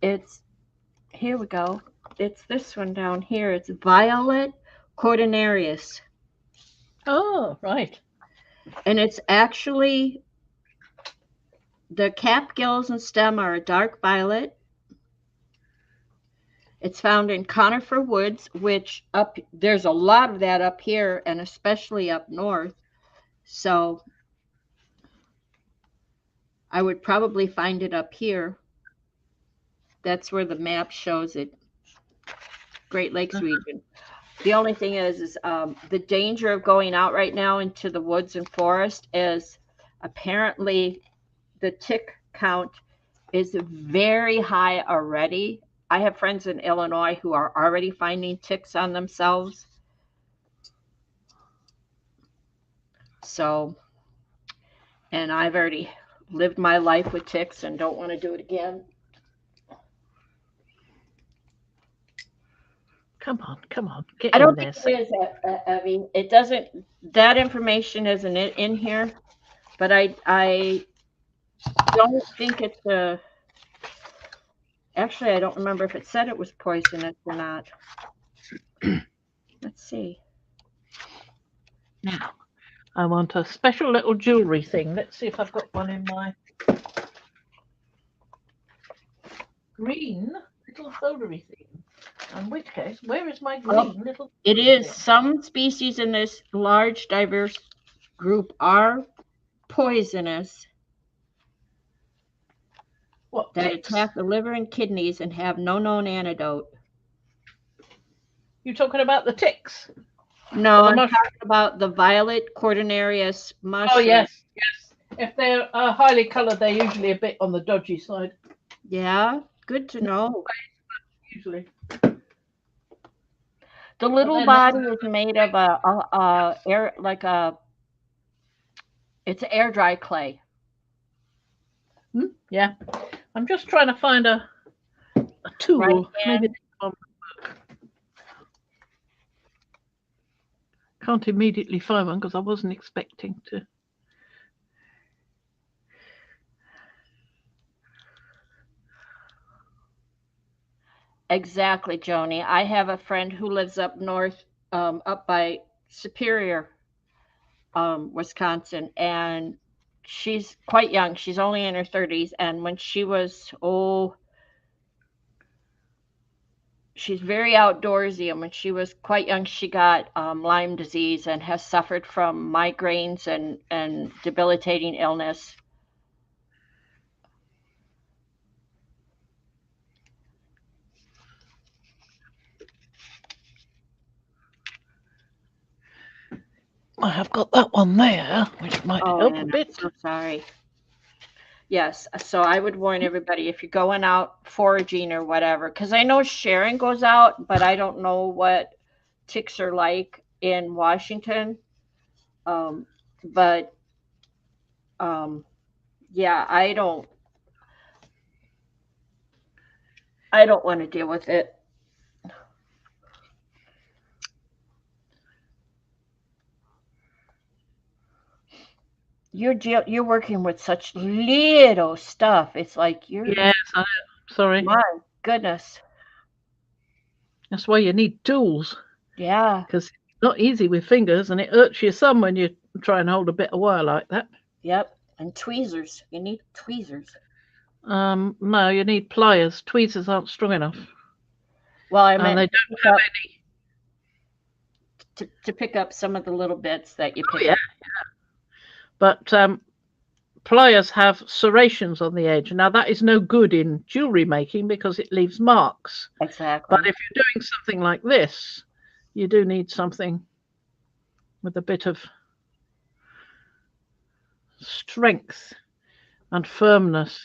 Here we go. It's this one down here. It's violet cordonarius. Oh, right. And it's actually The cap, gills, and stem are a dark violet. It's found in conifer woods, which there's a lot of that up here and especially up north. So I would probably find it up here. That's where the map shows it. Great Lakes region. The only thing is the danger of going out right now into the woods and forest is apparently the tick count is very high already. I have friends in Illinois who are already finding ticks on themselves. So, and I've already lived my life with ticks and don't want to do it again. Come on. Get I in don't there. think it is, Evie. It doesn't, that information isn't in here, but I don't think it's actually, I don't remember if it said it was poisonous or not. Let's see. Now, I want a special little jewelry thing. Let's see if I've got one in my green little foldery thing. In which case, where is my green little? It is some species in this large, diverse group are poisonous. What, that ticks? attack the liver and kidneys and have no known antidote. You talking about the ticks? No, I'm talking about the violet cordonarius mushroom. Oh yes. If they're highly coloured, they're usually a bit on the dodgy side. Yeah, good to know. Usually. The little body is made of it's air dry clay. Yeah, I'm just trying to find a tool. Right, maybe can't immediately find one because I wasn't expecting to. Exactly, Joni. I have a friend who lives up north, up by Superior, Wisconsin, and she's quite young. She's only in her 30s, and when she was she's very outdoorsy, and when she was quite young, she got Lyme disease and has suffered from migraines and debilitating illness. I have got that one there, which might help a bit. I'm so sorry. Yes, so I would warn everybody if you're going out foraging or whatever, because I know Sharon goes out, but I don't know what ticks are like in Washington. Yeah, I don't want to deal with it. You're working with such little stuff. It's like you're. Yes, I'm sorry. My goodness. That's why you need tools. Yeah. Because it's not easy with fingers, and it hurts you some when you try and hold a bit of wire like that. Yep, and tweezers. You need tweezers. No, you need pliers. Tweezers aren't strong enough. Well, I meant they don't have any. To pick up some of the little bits that you pick. Yeah. But pliers have serrations on the edge. Now that is no good in jewelry making because it leaves marks. Exactly. But if you're doing something like this, you do need something with a bit of strength and firmness.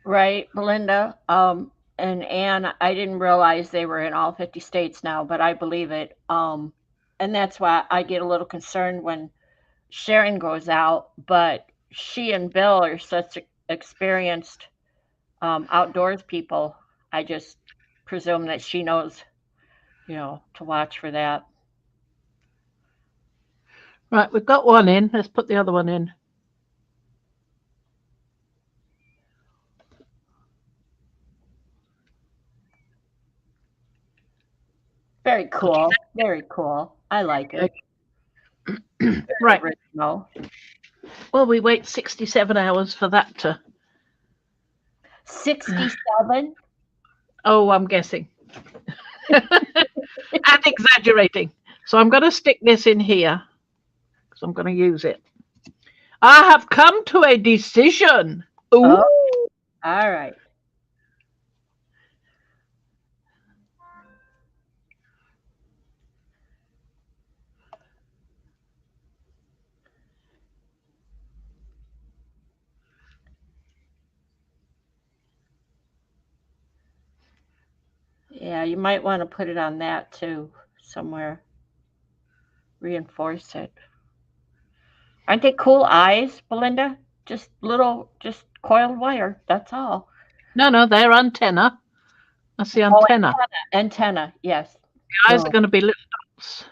Right, Belinda. And Anne, I didn't realize they were in all 50 states now, but I believe it. And that's why I get a little concerned when Sharon goes out, but she and Bill are such experienced outdoors people. I just presume that she knows, to watch for that. Right, we've got one in. Let's put the other one in. Very cool. Very cool. I like it. Right. Original. Well, we wait 67 hours for that to... 67? Oh, I'm guessing. And exaggerating. So I'm going to stick this in here because I'm going to use it. I have come to a decision. Ooh. Oh, all right. Yeah, you might want to put it on that too, somewhere. Reinforce it. Aren't they cool eyes, Belinda? Just coiled wire. That's all. No, they're antenna. That's the Oh, antenna. antenna, yes. The eyes are going to be little dots.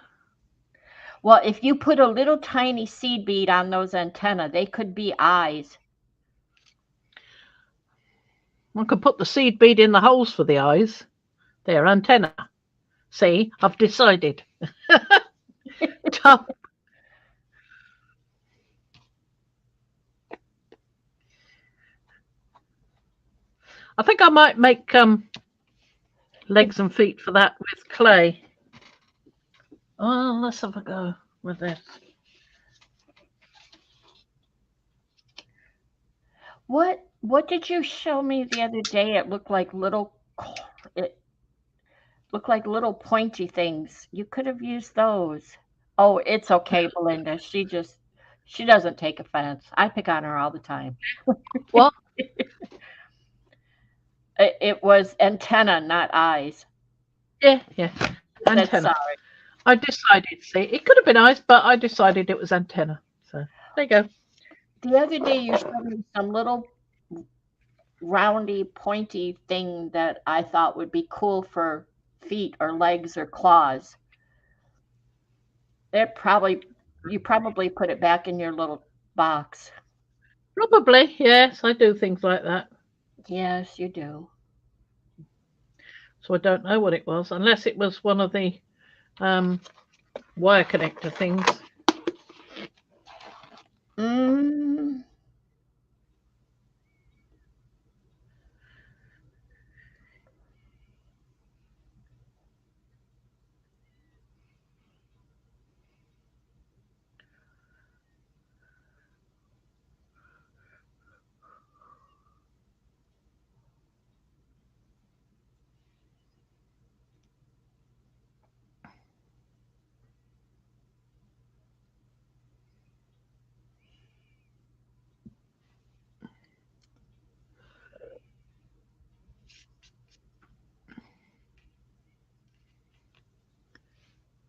Well, if you put a little tiny seed bead on those antenna, they could be eyes. I could put the seed bead in the holes for the eyes. They're antenna. See, I've decided. Tough. I think I might make legs and feet for that with clay. Oh, let's have a go with this. What did you show me the other day? It looked like little pointy things. You could have used those. Oh, it's okay, Belinda. She doesn't take offense. I pick on her all the time. What? It was antenna, not eyes. Yeah. Said Antenna. sorry. I decided, see, it could have been eyes, but I decided it was antenna. So there you go. The other day you showed me some little roundy, pointy thing that I thought would be cool for feet or legs or claws. You probably put it back in your little box. Probably, yes, I do things like that. Yes, you do. So I don't know what it was, unless it was one of the wire connector things.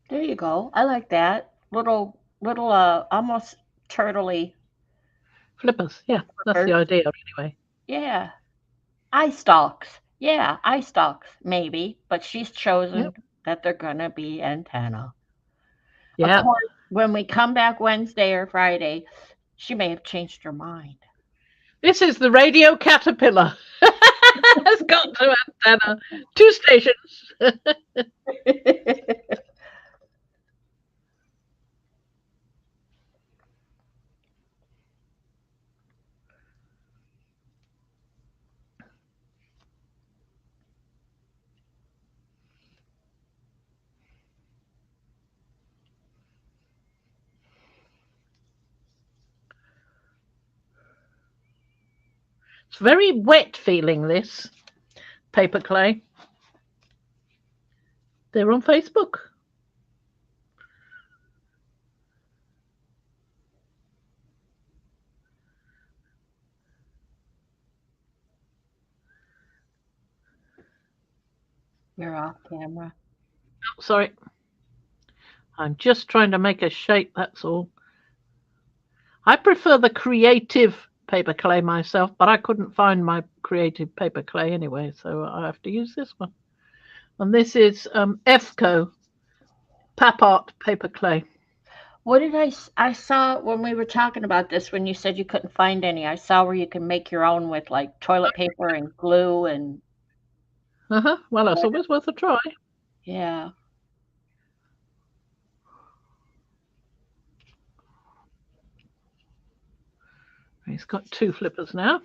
There you go. I like that. Little almost turtley Flippers, yeah, that's the flippers. idea anyway. Yeah. Eye stalks. Yeah, eye stalks, maybe. But she's chosen that they're gonna be antenna. Yeah. Of course, when we come back Wednesday or Friday, she may have changed her mind. This is the radio caterpillar. It's got to antenna. 2 stations. It's very wet feeling, this paper clay. They're on Facebook. You're off camera. Oh, sorry. I'm just trying to make a shape, that's all. I prefer the creative paper clay myself, but I couldn't find my creative paper clay anyway, so I have to use this one. And this is EFCO Pap Art Paper Clay. What did I saw when we were talking about this when you said you couldn't find any. I saw where you can make your own with like toilet paper and glue and Well, that's always worth a try. yeah. He's got 2 flippers now.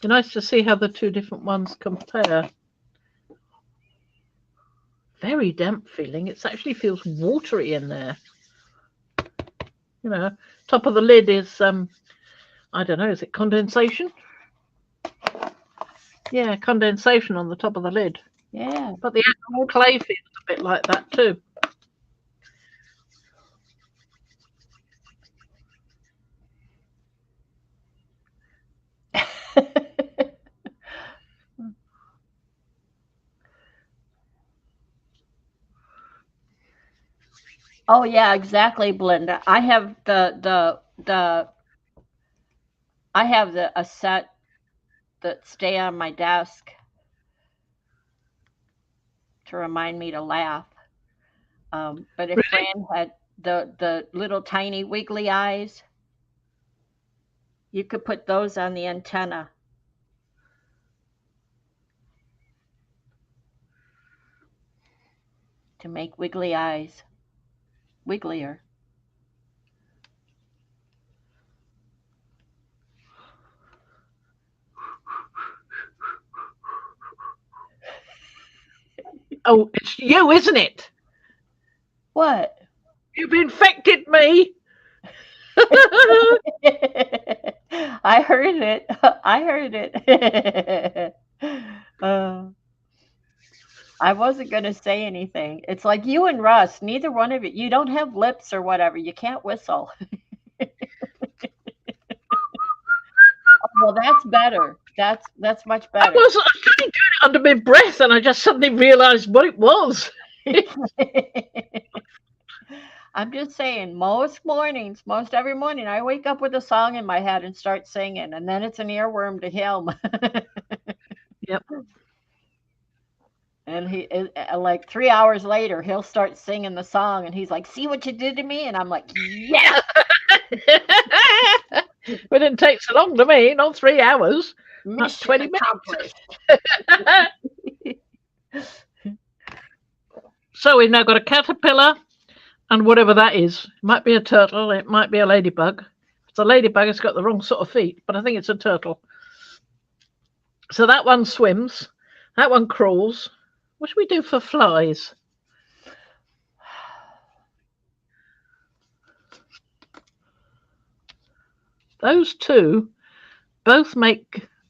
Be nice to see how the 2 different ones compare. Very damp feeling. It actually feels watery in there. You know, top of the lid is I don't know, is it condensation? Yeah, condensation on the top of the lid. Yeah. But the actual clay feels a bit like that too. Oh yeah, exactly, Belinda. I have a set that stay on my desk to remind me to laugh. But if Really? Fran had the little tiny wiggly eyes, you could put those on the antenna. To make wiggly eyes wigglier. Oh, it's you, isn't it? What? You've infected me. I heard it. I heard it. I wasn't going to say anything. It's like you and Russ, neither one of you don't have lips or whatever. You can't whistle. Well, that's better. That's much I better. was trying to do it under my breath, and I just suddenly realised what it was. I'm just saying, most mornings, most every morning, I wake up with a song in my head and start singing, and then it's an earworm to him. Yep. And he, like 3 hours later, he'll start singing the song, and he's like, "See what you did to me?" And I'm like, "Yeah." It didn't take so long to me, not 3 hours, not Mission 20 accomplished. minutes. So we've now got a caterpillar and whatever that is. It might be a turtle, it might be a ladybug. If it's a ladybug, it's got the wrong sort of feet, but I think it's a turtle. So that one swims, that one crawls. What should we do for flies? Those 2 both might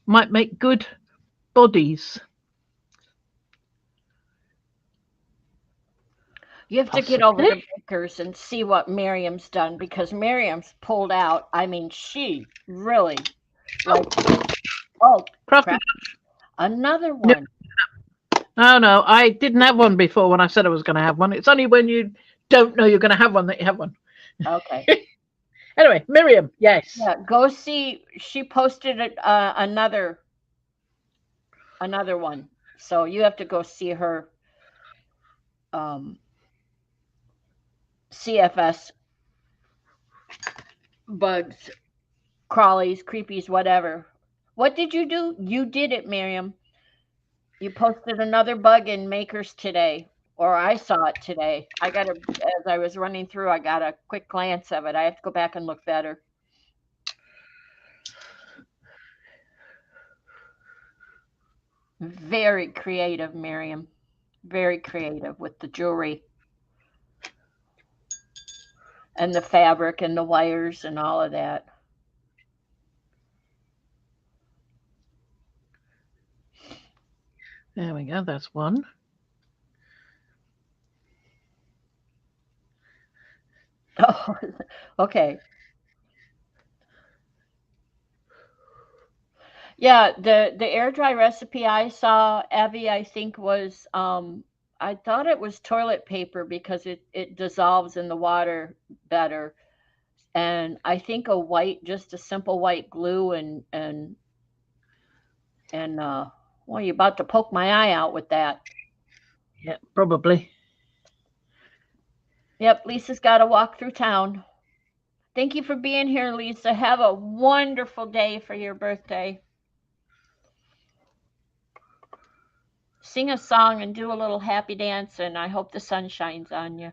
make good bodies. You have to get over to Baker's and see what Miriam's done, because Miriam's pulled out. I mean, she really like. Oh, crap. Another one. No, I didn't have one before when I said I was going to have one. It's only when you don't know you're going to have one that you have one. Okay. Anyway, Miriam, yes. Yeah, go see. She posted another one, so you have to go see her. CFS bugs, crawlies, creepies, whatever. What did you do? You did it, Miriam. You posted another bug in Makers today, or I saw it today. As I was running through, I got a quick glance of it. I have to go back and look better. Very creative, Miriam. Very creative with the jewelry and the fabric and the wires and all of that. There we go. That's one. Oh, okay. Yeah, the air dry recipe I saw, Abby, I think was I thought it was toilet paper because it dissolves in the water better. and I think a white, just a simple white glue, well, you're about to poke my eye out with that. Yeah, probably. Yep, Lisa's got to walk through town. Thank you for being here, Lisa. Have a wonderful day for your birthday. Sing a song and do a little happy dance, and I hope the sun shines on you.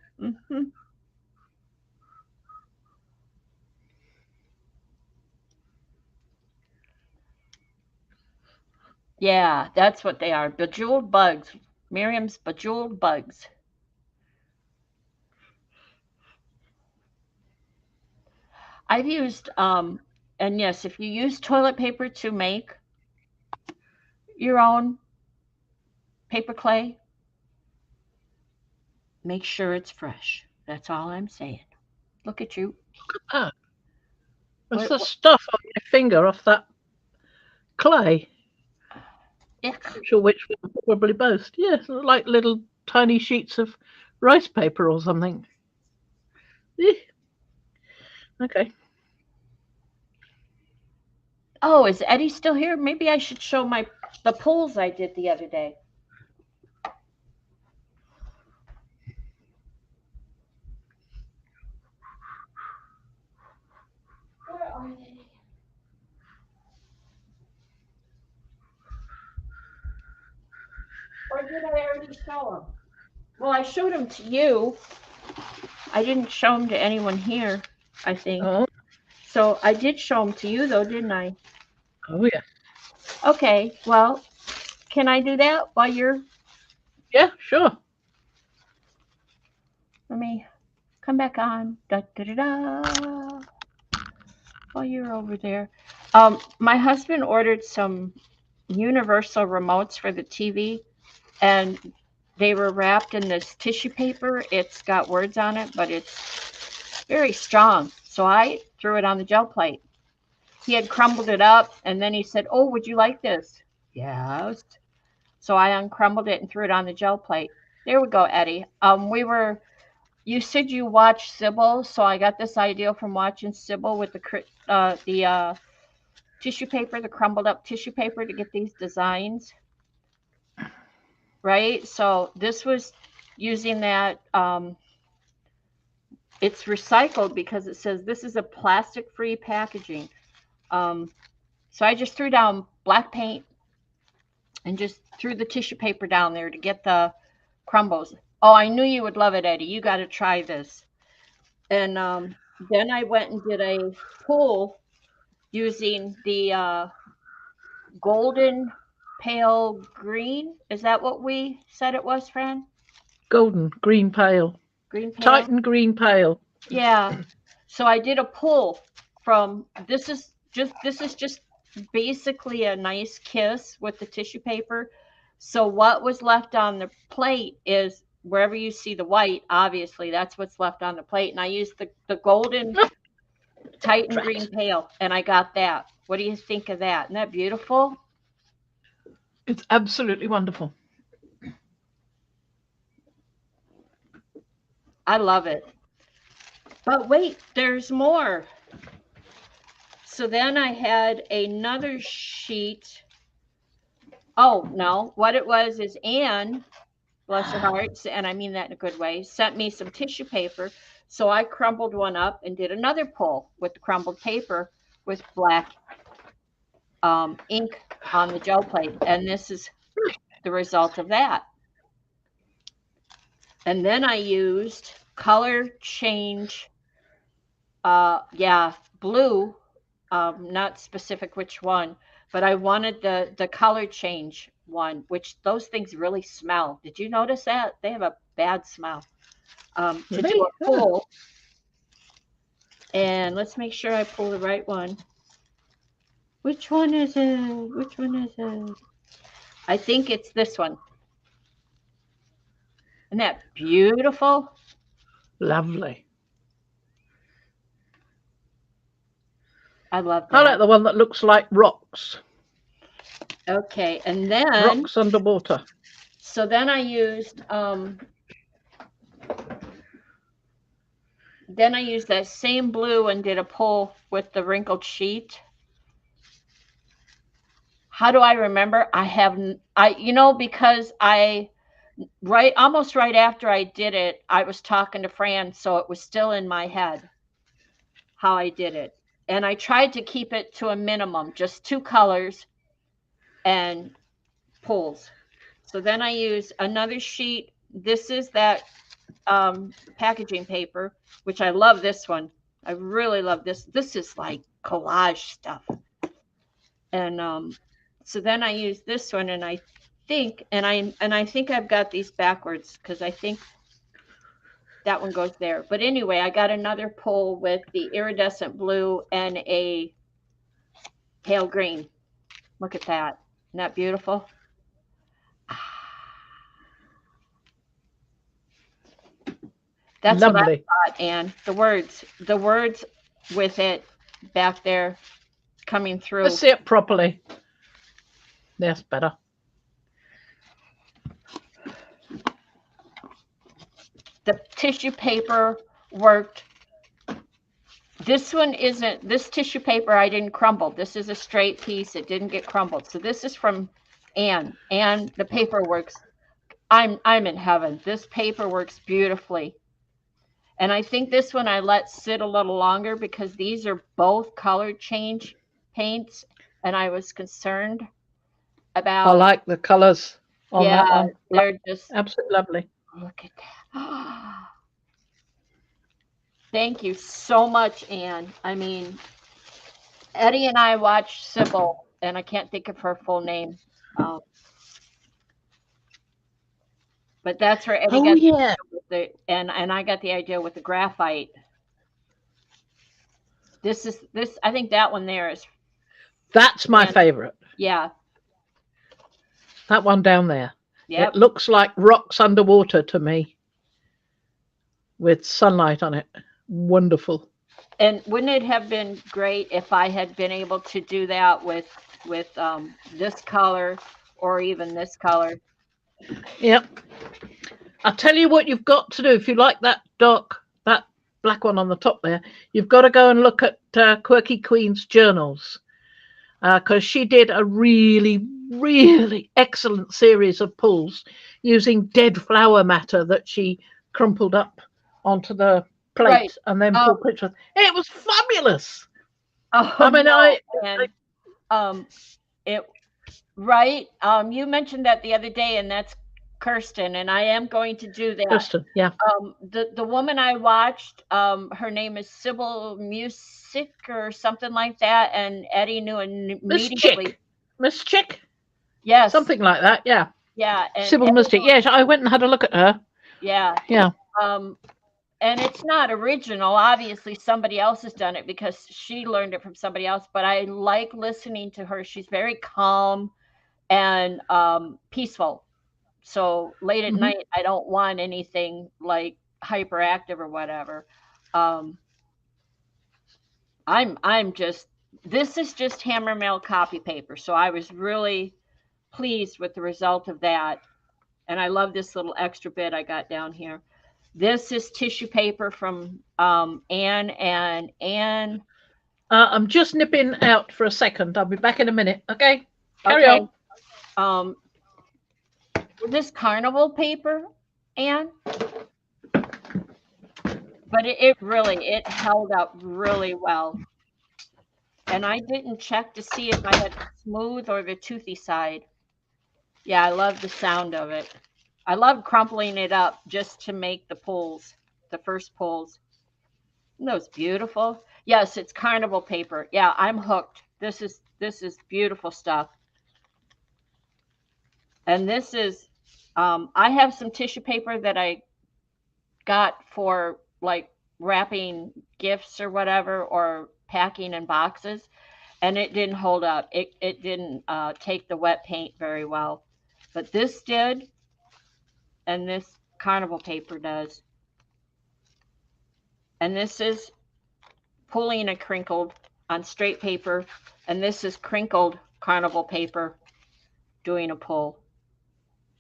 Yeah, that's what they are. Bejeweled bugs. Miriam's bejeweled bugs. I've used, and yes, if you use toilet paper to make your own paper clay, make sure it's fresh. That's all I'm saying. Look at you. Ah, what's What, the stuff on your finger off that clay? yeah. I'm sure which one, probably both. Yeah, like little tiny sheets of rice paper or something. Yeah. Okay. Oh, is Eddie still here? Maybe I should show the pulls I did the other day. Where are they? Or did I already show them? Well, I showed them to you. I didn't show them to anyone here, I think. Oh, So I did show them to you, though, didn't I? oh yeah. Okay, well, can I do that while you're... Yeah, sure. Let me come back on. Da, da, da, da. While you're over there. My husband ordered some universal remotes for the TV, and they were wrapped in this tissue paper. It's got words on it, but it's very strong. So I threw it on the gel plate. He had crumbled it up, and then he said, "Oh, would you like this?" Yes. So I uncrumbled it and threw it on the gel plate. There we go, Eddie. You said you watched Sybil, so I got this idea from watching Sybil with the tissue paper, the crumbled up tissue paper to get these designs. Right? So this was using that. It's recycled because it says this is a plastic-free packaging. So I just threw down black paint and just threw the tissue paper down there to get the crumbles. Oh, I knew you would love it, Eddie. You got to try this. And then I went and did a pull using the golden pale green. Is that what we said it was, Fran? Golden, green pale. Green pale? Titan green pale. Yeah. So I did a pull from this is just basically a nice kiss with the tissue paper. So what was left on the plate is wherever you see the white, obviously that's what's left on the plate. And I used the golden Titan green pale, and I got that. What do you think of that? Isn't that beautiful? It's absolutely wonderful. I love it. But wait, there's more. So then I had another sheet. Oh, no. What it was is Anne, bless her heart, and I mean that in a good way, sent me some tissue paper. So I crumbled one up and did another pull with the crumbled paper with black ink on the gel plate. And this is the result of that. And then I used color change, blue, not specific which one, but I wanted the color change one, which those things really smell. Did you notice that? They have a bad smell. To do a pull. And let's make sure I pull the right one. Which one is it? Which one is it? I think it's this one. Isn't that beautiful? Lovely. I love that. I like the one that looks like rocks. Okay, and then rocks underwater. So then I used Then I used that same blue and did a pull with the wrinkled sheet. How do I remember? Because almost right after I did it, I was talking to Fran, so it was still in my head how I did it. And I tried to keep it to a minimum, just 2 colors and pulls. So then I use another sheet. This is that packaging paper, which I love this one. I really love this. This is like collage stuff. And so then I use this one, and I think I've got these backwards because I think that one goes there. But anyway, I got another pull with the iridescent blue and a pale green. Look at that. Isn't that beautiful? That's Lovely. what I thought, Anne. The words with it back there coming through. Let's see it properly. That's better. The tissue paper worked. This tissue paper I didn't crumble. This is a straight piece. It didn't get crumbled. So this is from Anne. Anne, the paper works. I'm in heaven. This paper works beautifully. And I think this one I let sit a little longer because these are both color change paints, and I was concerned about. I like the colors on that one. They're just absolutely lovely. Look at that. Thank you so much, Anne. I mean, Eddie and I watched Sybil, and I can't think of her full name. But that's where Eddie got the idea with and I got the idea with the graphite. This I think that one there is. That's my favorite. Yeah. That one down there. Yep. It looks like rocks underwater to me with sunlight on it. Wonderful. And wouldn't it have been great if I had been able to do that with this color or even this color? Yep. I'll tell you what you've got to do. If you like that black one on the top there, you've got to go and look at Quirky Queen's journals, because she did a really, really excellent series of pulls using dead flower matter that she crumpled up onto the plate and then pulled pictures. It was fabulous. I mean, you mentioned that the other day, and that's Kirsten, and I am going to do that. Kirsten, yeah. The woman I watched, her name is Sybil Music or something like that, and Eddie knew immediately. Miss Chick? Yes. Something like that, yeah. Yeah. Sybil Mystic. Yes, I went and had a look at her. Yeah. Yeah. And it's not original. Obviously, somebody else has done it because she learned it from somebody else. But I like listening to her. She's very calm and peaceful. So late at night, I don't want anything like hyperactive or whatever. This is just hammer mail copy paper. So I was really pleased with the result of that. And I love this little extra bit I got down here. This is tissue paper from Anne, and Anne. I'm just nipping out for a second. I'll be back in a minute. Okay, carry on. This carnival paper, Anne, but it held up really well. And I didn't check to see if I had the smooth or the toothy side. Yeah, I love the sound of it. I love crumpling it up just to make the pulls, the first pulls. Isn't those beautiful? Yes, it's carnival paper. Yeah, I'm hooked. This is beautiful stuff. And this is, I have some tissue paper that I got for like wrapping gifts or whatever, or packing in boxes, and it didn't hold up. It didn't take the wet paint very well, but this did. And this carnival paper does. And this is pulling a crinkled on straight paper, and this is crinkled carnival paper doing a pull.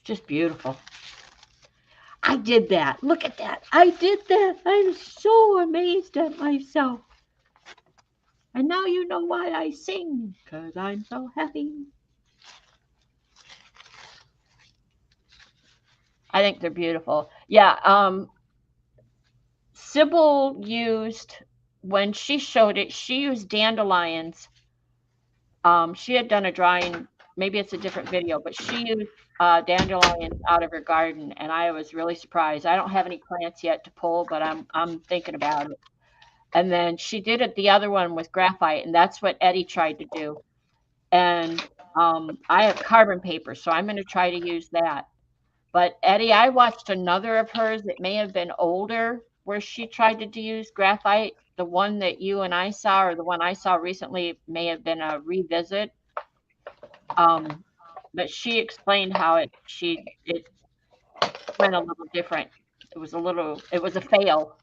Just beautiful. I did that. Look at that. I did that. I'm so amazed at myself. And now you know why I sing, because I'm so happy. I think they're beautiful. Yeah, Sybil used, when she showed it, she used dandelions. She had done a drawing, maybe it's a different video, but she used dandelions out of her garden, and I was really surprised. I don't have any plants yet to pull, but I'm thinking about it. And then she did it the other one with graphite, and that's what Eddie tried to do. And I have carbon paper, so I'm going to try to use that. But Eddie, I watched another of hers that may have been older where she tried to use graphite. The one that you and I saw, or the one I saw recently, may have been a revisit. But she explained how it went a little different. It was a fail.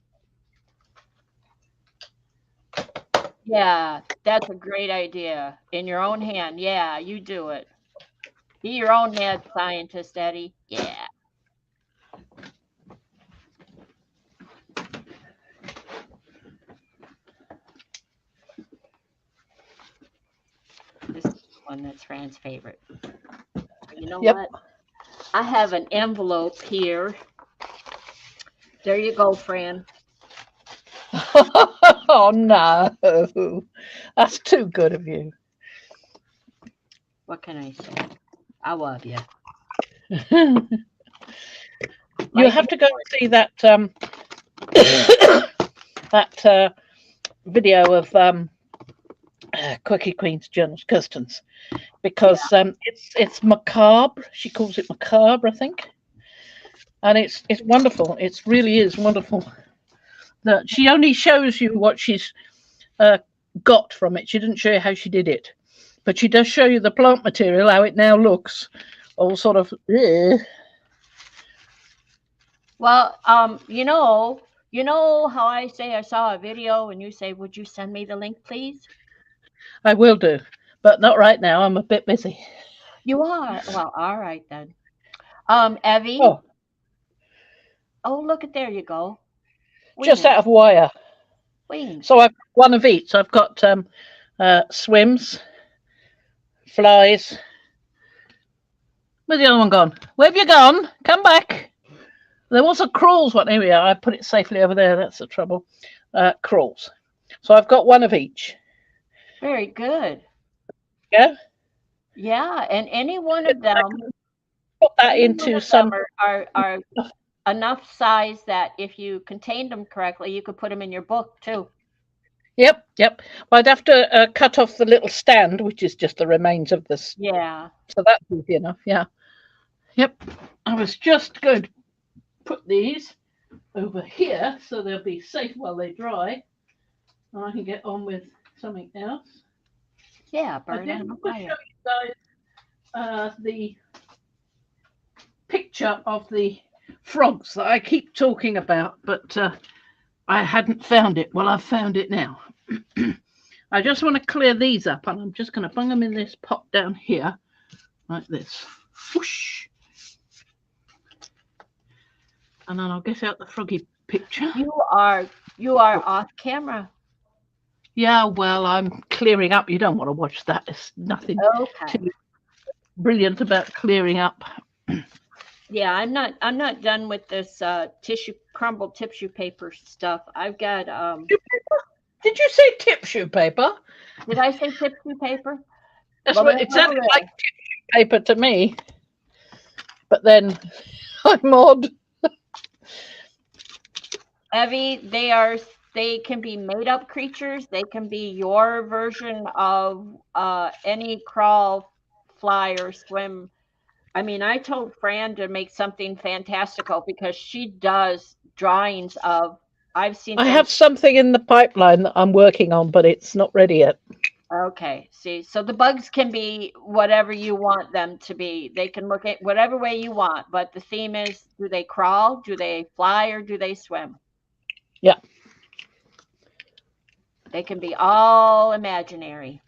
Yeah, that's a great idea. In your own hand. Yeah, you do it. Be your own mad scientist, Eddie. Yeah. This is one that's Fran's favorite. You know Yep. what? I have an envelope here. There you go, Fran. Oh no, that's too good of you. What can I say? I love you. You have to go and see that that video of Quirky Queen's Journals, Kirsten's, because it's macabre. She calls it macabre, I think, and it's wonderful. It really is wonderful. That she only shows you what she's got from it. She didn't show you how she did it, but she does show you the plant material, how it now looks, all sort of. Well, you know how I say I saw a video and you say, would you send me the link, please? I will do, but not right now. I'm a bit busy. You are? Well, all right then. Evie? Oh, look at, there you go. Just out of wire. Wings. So I've got one of each. I've got swims, flies. Where's the other one gone? Where have you gone? Come back. There was a crawls one. Here we are. I put it safely over there. That's the trouble. Crawls. So I've got one of each. Very good. Yeah? Yeah, and any one of them, put that into some are enough size that if you contained them correctly, you could put them in your book too. Yep. But I'd have to cut off the little stand, which is just the remains of this. Yeah. So that's easy enough. Yeah. Yep. I was just going to put these over here so they'll be safe while they dry, and I can get on with something else. Yeah, I did want to show you guys the picture of the frogs that I keep talking about, but I hadn't found it. Well, I've found it now. I just want to clear these up, and I'm just going to bung them in this pot down here, like this. Whoosh. And then I'll get out the froggy picture. You are off camera. Yeah, well, I'm clearing up. You don't want to watch that. There's nothing too brilliant about clearing up. Yeah, I'm not done with this crumbled tissue paper stuff. I've got Did you say tissue paper? Did I say tissue paper? That's what it sounded like, tissue paper to me. But then I'm odd. Evie, they can be made up creatures. They can be your version of any crawl, fly, or swim. I mean, I told Fran to make something fantastical because she does drawings of. I have something in the pipeline that I'm working on, but it's not ready yet. Okay. See, so the bugs can be whatever you want them to be. They can look at whatever way you want, but the theme is, do they crawl, do they fly, or do they swim? Yeah. They can be all imaginary,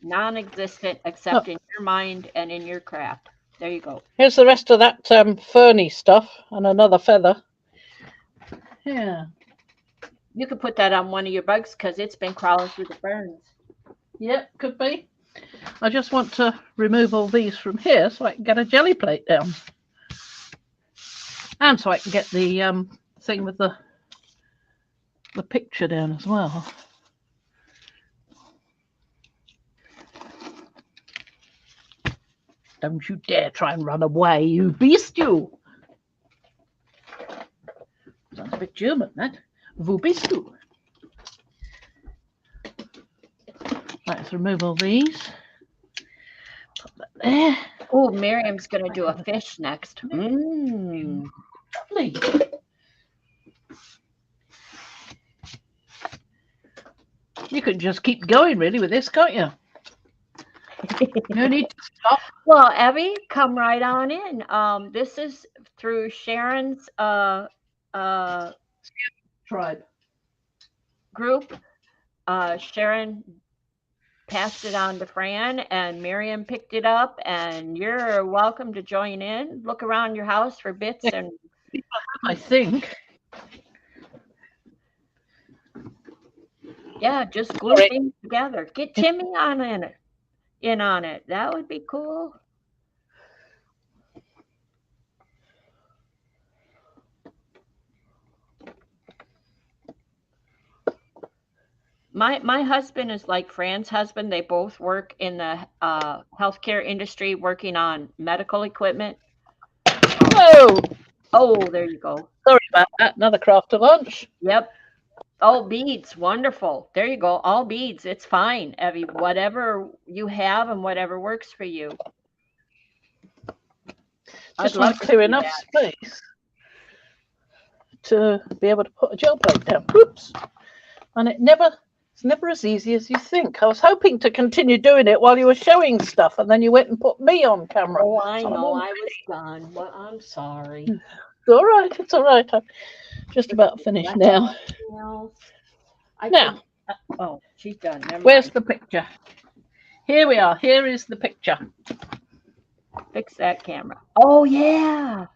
non-existent, except in your mind and in your craft. There you go. Here's the rest of that ferny stuff and another feather. Yeah. You could put that on one of your bugs because it's been crawling through the ferns. Yep, could be. I just want to remove all these from here so I can get a jelly plate down. And so I can get the thing with the picture down as well. Don't you dare try and run away, you beast, you! Sounds a bit German, that. Wo bist du? Right, let's remove all these. Put that there. Oh, Miriam's going to do a fish next. Mmm. Lovely. You can just keep going, really, with this, can't you? No need to stop. Well, Evie, come right on in. This is through Sharon's Tribe. group. Sharon passed it on to Fran, and Miriam picked it up, and you're welcome to join in. Look around your house for bits and. I think. Yeah, just glue things together. Get Timmy in on it. That would be cool. My husband is like Fran's husband. They both work in the healthcare industry, working on medical equipment. Whoa! Oh, there you go. Sorry about that. Another craft to lunch. Yep. Oh, beads. Wonderful. There you go. All beads. It's fine, Evie. Whatever you have and whatever works for you. Just want to clear enough space to be able to put a gel plate down. Oops. And it's never as easy as you think. I was hoping to continue doing it while you were showing stuff, and then you went and put me on camera. Oh, I know. I was done, but I'm sorry. It's all right. It's all right. I'm just about finished now. Now. Oh, she's done. Where's the picture? Here we are. Here is the picture. Fix that camera. Oh, yeah.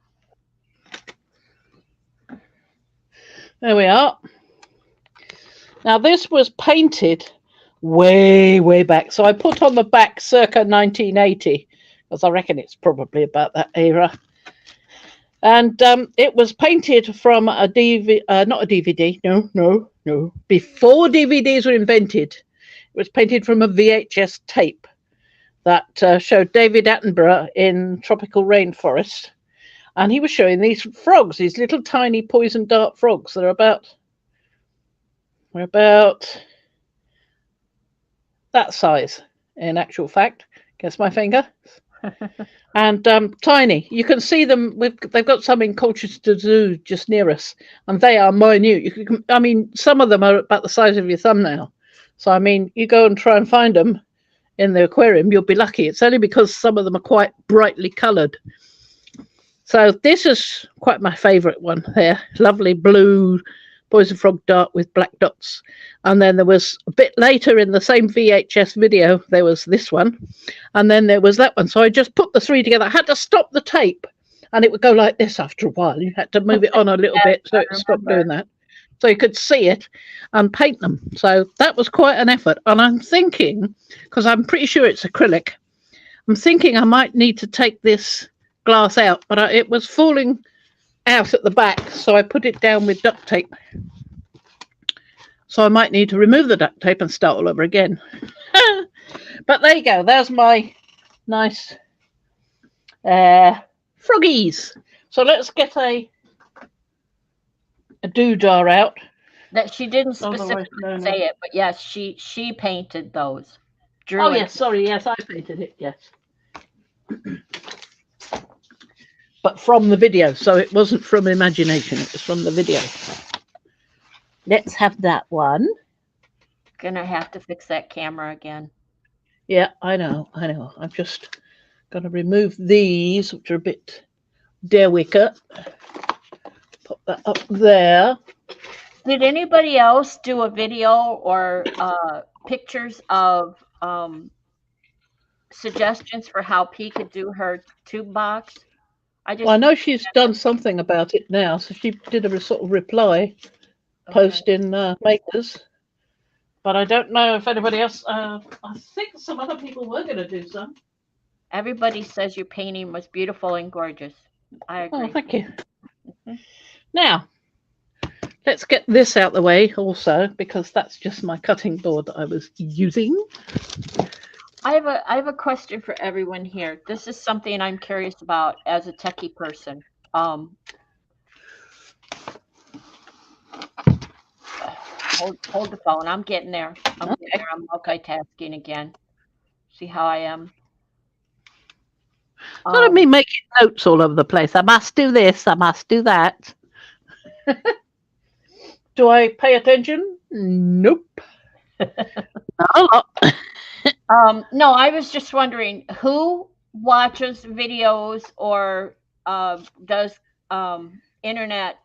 There we are. Now, this was painted way, way back. So I put on the back circa 1980, because I reckon it's probably about that era. And it was painted from a DVD, not a DVD, no. Before DVDs were invented, it was painted from a VHS tape that showed David Attenborough in tropical rainforest. And he was showing these frogs, these little tiny poison dart frogs that are about that size, in actual fact. Guess my finger. And tiny. You can see them. They've got some in Colchester Zoo just near us, and they are minute. Some of them are about the size of your thumbnail. So, you go and try and find them in the aquarium, you'll be lucky. It's only because some of them are quite brightly coloured. So this is quite my favourite one there. Lovely blue poison frog dart with black dots. And then there was a bit later in the same VHS video, there was this one. And then there was that one. So I just put the three together. I had to stop the tape, and it would go like this after a while. You had to move it on a little bit so it stopped doing that. So you could see it and paint them. So that was quite an effort. And I'm thinking, because I'm pretty sure it's acrylic, I'm thinking I might need to take this glass out, but it was falling out at the back, so I put it down with duct tape. So I might need to remove the duct tape and start all over again. But there you go. There's my nice froggies. So let's get a doodah out. That she didn't specifically say it, but yes, she painted those. Oh yes, sorry, yes, I painted it, yes. But from the video, so it wasn't from imagination, it was from the video. Let's have that one. Gonna have to fix that camera again. Yeah, I know. I'm just gonna remove these, which are a bit delicate. Put that up there. Did anybody else do a video or pictures of suggestions for how P could do her tube box? Well, I know she's done something about it now, so she did a sort of reply post in Makers, but I don't know if anybody else. I think some other people were going to do some. Everybody says your painting was beautiful and gorgeous. I agree. Oh, thank you. Now, let's get this out the way also, because that's just my cutting board that I was using. I have a question for everyone here. This is something I'm curious about as a techie person. Hold the phone. I'm getting there. I'm multitasking again. See how I am. Not of me making notes all over the place. I must do this. I must do that. Do I pay attention? Nope. Not a lot. No, I was just wondering who watches videos or does internet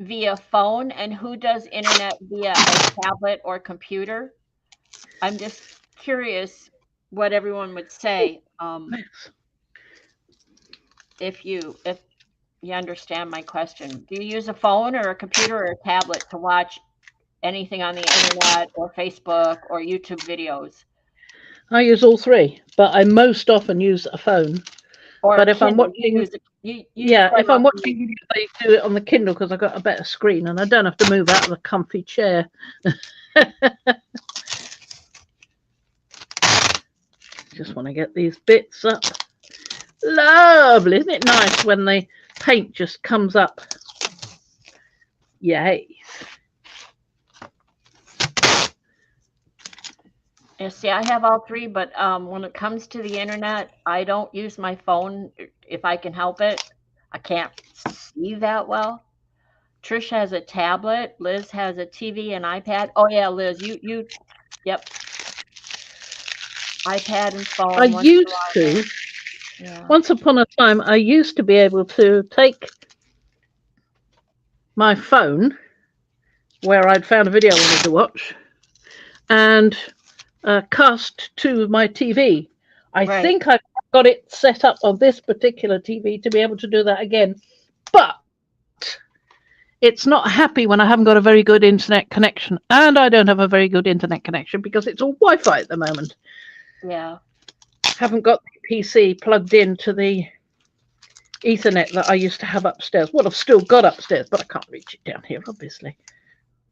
via phone, and who does internet via a tablet or computer. I'm just curious what everyone would say. If you understand my question, do you use a phone or a computer or a tablet to watch anything on the internet or Facebook or YouTube videos? I use all three, but I most often use a phone. But if I'm watching, if I'm watching, I do it on the Kindle because I've got a better screen and I don't have to move out of the comfy chair. Just want to get these bits up. Lovely, isn't it nice when the paint just comes up? Yay. Yeah, see, I have all three, but when it comes to the internet, I don't use my phone if I can help it. I can't see that well. Trish has a tablet. Liz has a TV and iPad. Oh yeah, Liz, you yep. iPad and phone. I used to. Yeah. Once upon a time, I used to be able to take my phone, where I'd found a video I wanted to watch, and cast to my TV. I think I've got it set up on this particular TV to be able to do that again, but it's not happy when I haven't got a very good internet connection, and I don't have a very good internet connection because it's all Wi-Fi at the moment. Yeah. Haven't got the PC plugged into the Ethernet that I used to have upstairs. Well, I've still got upstairs, but I can't reach it down here, obviously.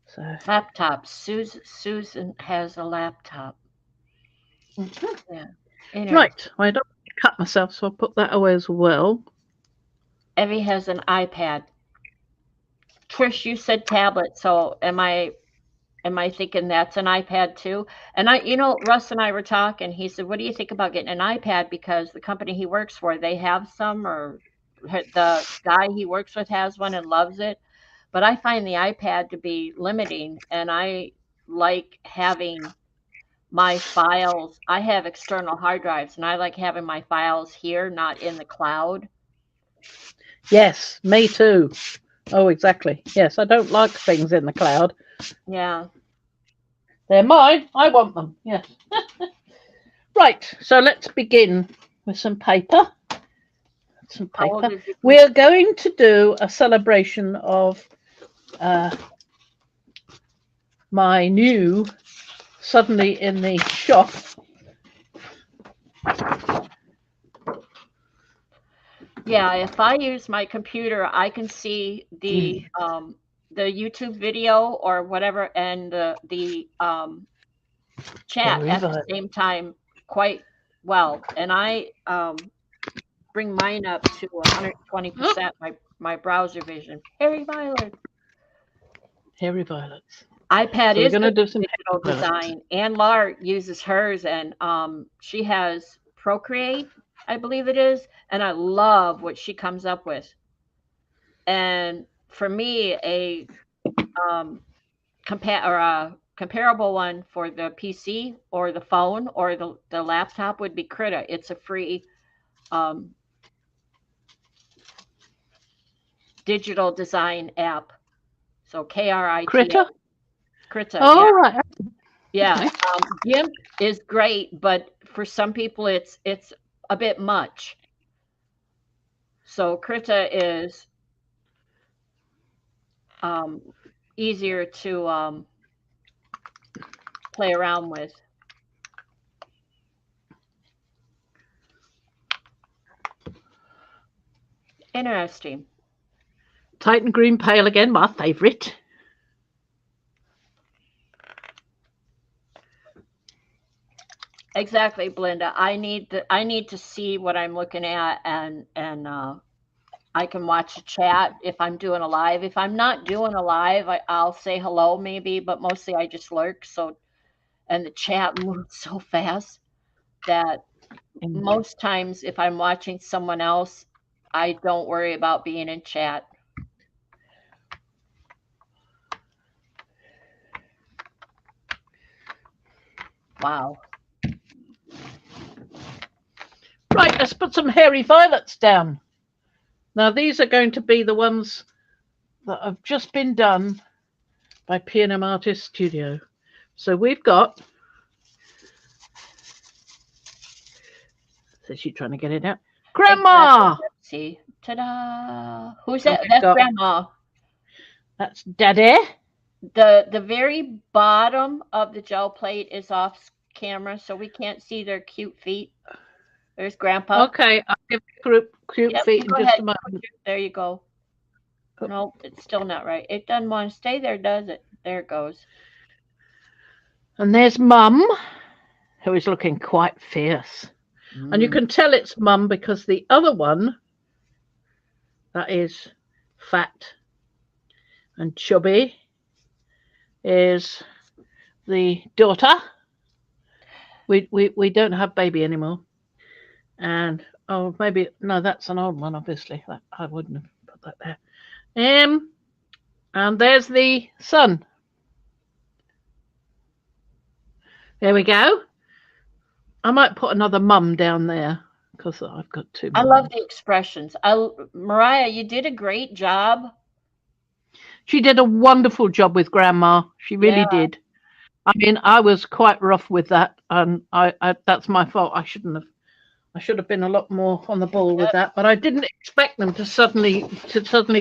So laptop. Susan has a laptop. Mm-hmm. Yeah. Right. I don't want to cut myself, so I'll put that away as well. Evie has an iPad. Trish, you said tablet, so am I thinking that's an iPad too? And Russ and I were talking. He said, "What do you think about getting an iPad?" Because the company he works for, they have some, or the guy he works with has one and loves it. But I find the iPad to be limiting, and I like having my files. I have external hard drives, and I like having my files here, not in the cloud. Yes, me too. Oh, exactly. Yes, I don't like things in the cloud. Yeah. They're mine. I want them. Yes. Right. So let's begin with some paper. Some paper. We're going to do a celebration of my new suddenly in the shop. Yeah, if I use my computer, I can see the YouTube video or whatever, and the chat at the same time quite well. And I bring mine up to 120% my browser vision. Hairy Violets. Hairy Violets. iPad so is going to do some digital design, and Laura uses hers, and she has Procreate, I believe it is, and I love what she comes up with. And for me, a comparable one for the PC or the phone or the laptop would be Krita. It's a free digital design app. So Krita. Krita. Oh, yeah. Right. Yeah, Okay. GIMP is great, but for some people it's a bit much. So Krita is easier to play around with. Interesting. Titan green pale again, my favourite. Exactly, Belinda. I need to see what I'm looking at, and I can watch a chat if I'm doing a live. If I'm not doing a live, I'll say hello maybe, but mostly I just lurk. So, and the chat moves so fast that most times if I'm watching someone else, I don't worry about being in chat. Wow. Right, let's put some hairy violets down. Now, these are going to be the ones that have just been done by P&M Artist Studio. So we've got, so she's trying to get it out. Grandma! Exactly. Let's see. Ta-da! Who's And that? we've That's got- Grandma. That's Daddy. The very bottom of the gel plate is off camera, so we can't see their cute feet. There's Grandpa. Okay, I'll give the group cute Yep, feet in go just ahead. a moment. There you go. Nope, it's still not right. It doesn't want to stay there, does it? There it goes. And there's Mum, who is looking quite fierce. And you can tell it's Mum because the other one, that is fat and chubby, is the daughter. We don't have baby anymore. And oh, maybe no, that's an old one. Obviously, I wouldn't have put that there. And there's the son. There we go. I might put another mum down there because I've got two. I love the expressions. Mariah, you did a great job. She did a wonderful job with Grandma. She really did. I mean, I was quite rough with that, and I that's my fault. I should have been a lot more on the ball with that, but I didn't expect them to suddenly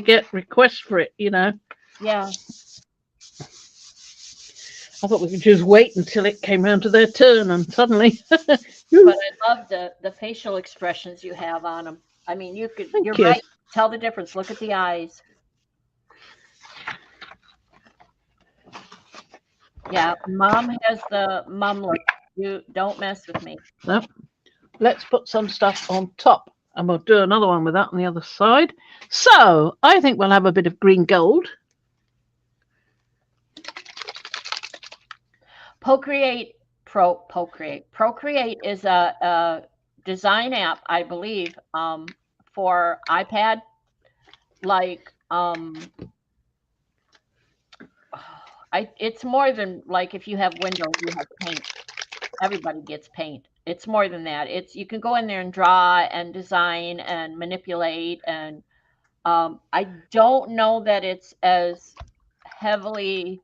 get requests for it. You know. Yeah. I thought we could just wait until it came round to their turn, and suddenly. But I love the facial expressions you have on them. I mean, you're right. Tell the difference. Look at the eyes. Yeah, Mom has the mum look. You don't mess with me. No. Let's put some stuff on top, and we'll do another one with that on the other side. So I think we'll have a bit of green gold. Procreate is a design app, I believe, for iPad. Like, it's more than like if you have Windows, you have Paint. Everybody gets Paint. It's more than that. You can go in there and draw and design and manipulate, and I don't know that it's as heavily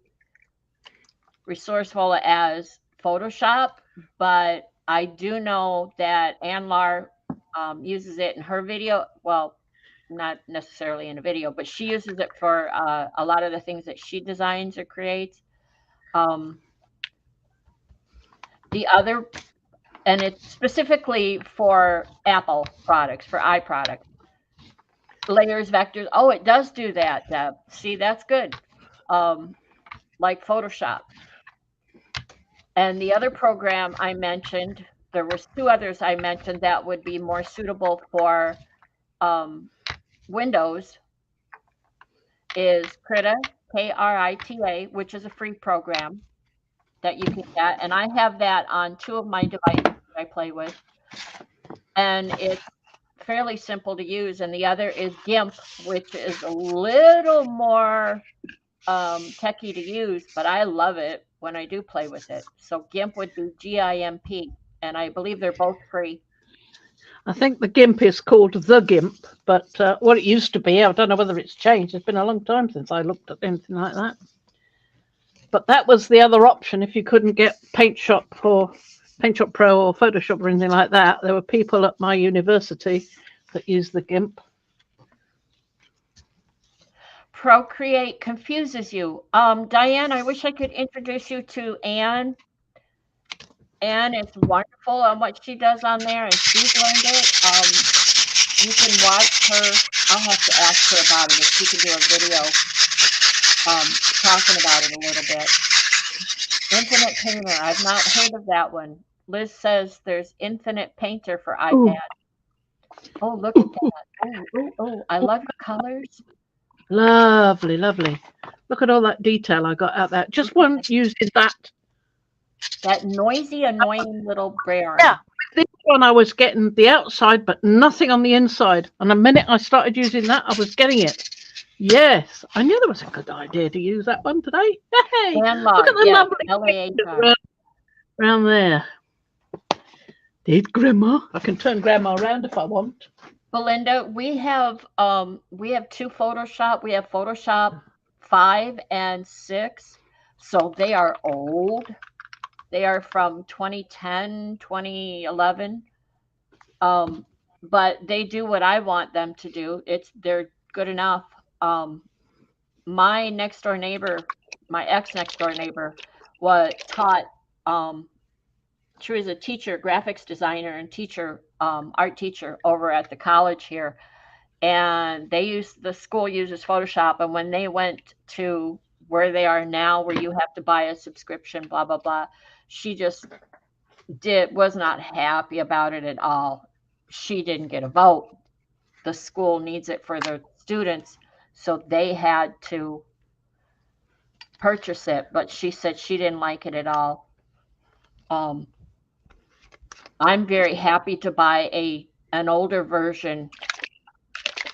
resourceful as Photoshop, but I do know that Anlar uses it in her video. Well, not necessarily in a video, but she uses it for a lot of the things that she designs or creates. The other, and it's specifically for Apple products, for iProducts. Layers, vectors. Oh, it does do that, Deb. See, that's good. Like Photoshop. And the other program I mentioned, there was two others I mentioned that would be more suitable for Windows, is Krita, Krita, which is a free program that you can get. And I have that on two of my devices that I play with. And it's fairly simple to use. And the other is GIMP, which is a little more techie to use, but I love it when I do play with it. So GIMP would be GIMP, and I believe they're both free. I think the GIMP is called the GIMP, but what it used to be, I don't know whether it's changed. It's been a long time since I looked at anything like that. But that was the other option if you couldn't get Paint Shop Pro or Photoshop or anything like that. There were people at my university that used the GIMP. Procreate confuses you. Diane, I wish I could introduce you to Anne. Anne is wonderful on what she does on there, and she's learned it. You can watch her. I'll have to ask her about it if she can do a video talking about it a little bit. Infinite Painter. I've not heard of that one. Liz says there's Infinite Painter for iPad. Oh, look at that. Oh, I love your colors. Lovely, lovely. Look at all that detail I got out there. Just one using that. That noisy, annoying little bear. Yeah, this one I was getting the outside, but nothing on the inside. And the minute I started using that, I was getting it. Yes, I knew there was a good idea to use that one today. Hey, look at the lovely around there. Did Grandma? I can turn Grandma around if I want. Belinda, we have 2 Photoshop. We have Photoshop 5 and 6. So they are old. They are from 2010, 2011. But they do what I want them to do. They're good enough. My next door neighbor, my ex next door neighbor, taught. She was a teacher, graphics designer, and art teacher over at the college here. And the school uses Photoshop. And when they went to where they are now, where you have to buy a subscription, blah, blah, blah, she just was not happy about it at all. She didn't get a vote. The school needs it for their students, so they had to purchase it. But she said she didn't like it at all. I'm very happy to buy an older version,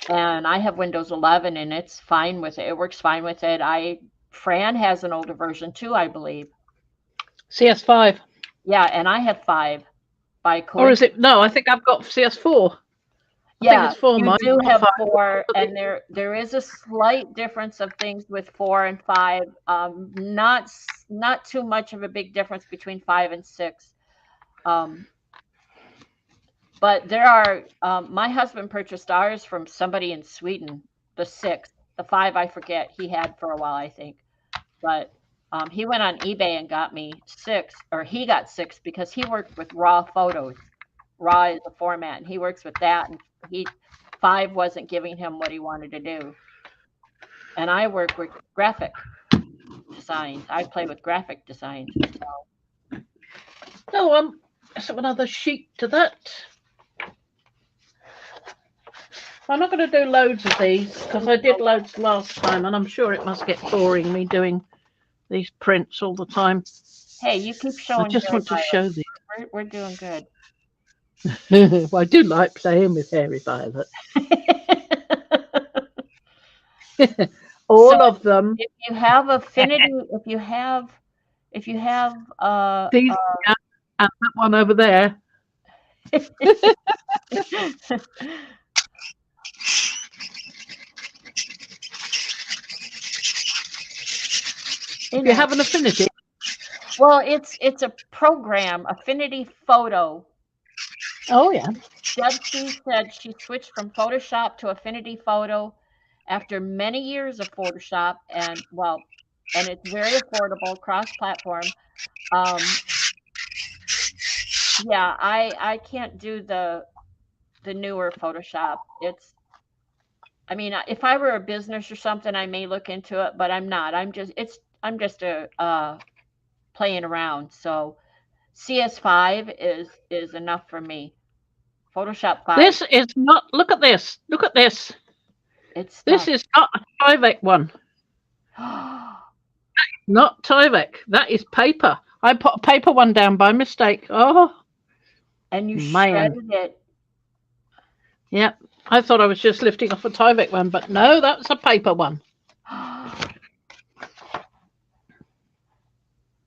and I have Windows 11, and it's fine with it. It works fine with it. Fran has an older version too, I believe. CS5. Yeah, and I have 5 by coincidence. Or is it? No, I think I've got CS4. Yeah, you do have 4, and there is a slight difference of things with 4 and 5. Not too much of a big difference between 5 and 6. But there are. My husband purchased ours from somebody in Sweden. The 6, the 5 I forget. He had for a while, I think, but he went on eBay and got me 6, or he got 6 because he worked with raw photos. Raw is the format, and he works with that. And 5 wasn't giving him what he wanted to do. And I work with graphic designs. I play with graphic designs. So. Oh, so another sheet to that. I'm not going to do loads of these because I did loads last time, and I'm sure it must get boring me doing these prints all the time. Hey, you keep showing. I just want to show these. We're doing good. Well, I do like playing with Hairy Violet. All of them. If you have affinity, if you have these and that one over there. If you have an affinity. Well, it's a program, Affinity Photo. Oh yeah. Debsy said she switched from Photoshop to Affinity Photo after many years of Photoshop, and it's very affordable, cross-platform. Yeah, I can't do the newer Photoshop. I mean, if I were a business or something, I may look into it, but I'm not. I'm just playing around. So CS5 is enough for me. Photoshop 5. This is not. Look at this. Look at this. This is not a Tyvek one. Not Tyvek. That is paper. I put a paper one down by mistake. Oh. And you shredded it. Yeah. I thought I was just lifting off a Tyvek one, but no, that's a paper one.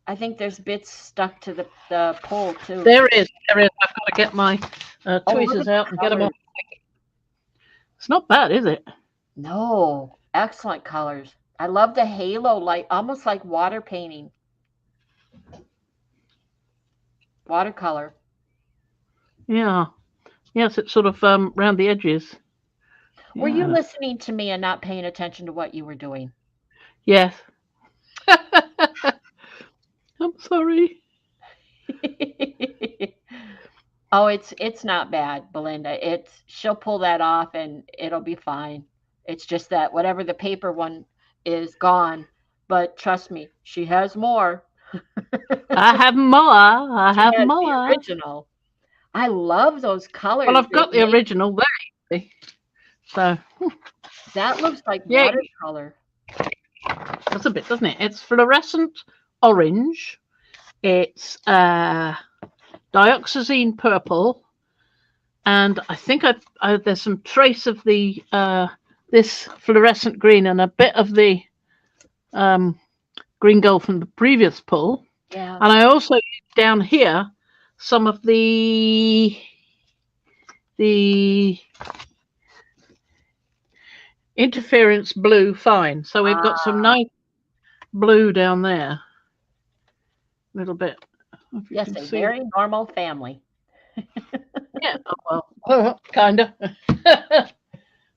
I think there's bits stuck to the pole too. There is. I've got to get my tweezers out and get them off. It's not bad, is it? No, excellent colors. I love the halo, like almost like water painting. Watercolor. Yeah. Yes, it's sort of round the edges. Were you Yeah. listening to me and not paying attention to what you were doing? Yes. I'm sorry. Oh, it's not bad, Belinda. She'll pull that off and it'll be fine. It's just that whatever the paper one is gone, but trust me, she has more. I have more. I She have has the more. original. I love those colors. Well, I've They got the make original there. So, that looks like yeah, watercolor. that's a bit, doesn't it? It's fluorescent orange. It's dioxazine purple, and I think there's some trace of the this fluorescent green and a bit of the green gold from the previous pull. Yeah. And I also used down here some of the interference blue fine. So we've got some nice blue down there. A little bit. Yes, a very normal family. Yeah, well, kind of.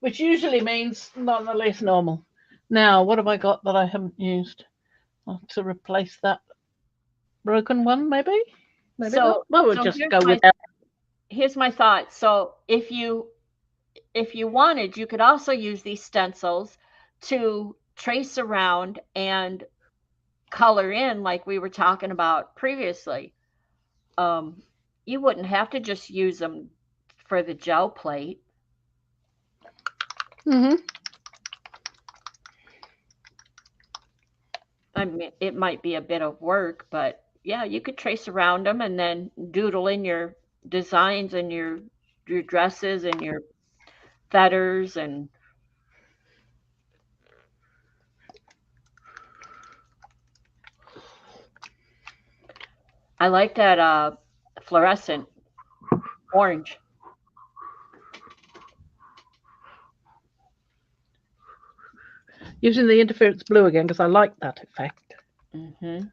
Which usually means nonetheless normal. Now, what have I got that I haven't used to replace that broken one? Maybe. Maybe So, not. Well, we'll so just here's go my with that. here's my thought. So if you wanted, you could also use these stencils to trace around and color in like we were talking about previously. You wouldn't have to just use them for the gel plate. Mm-hmm. I mean, it might be a bit of work, but yeah, you could trace around them and then doodle in your designs and your dresses and your feathers and I like that fluorescent orange. Using the interference blue again because I like that effect. Mm-hmm.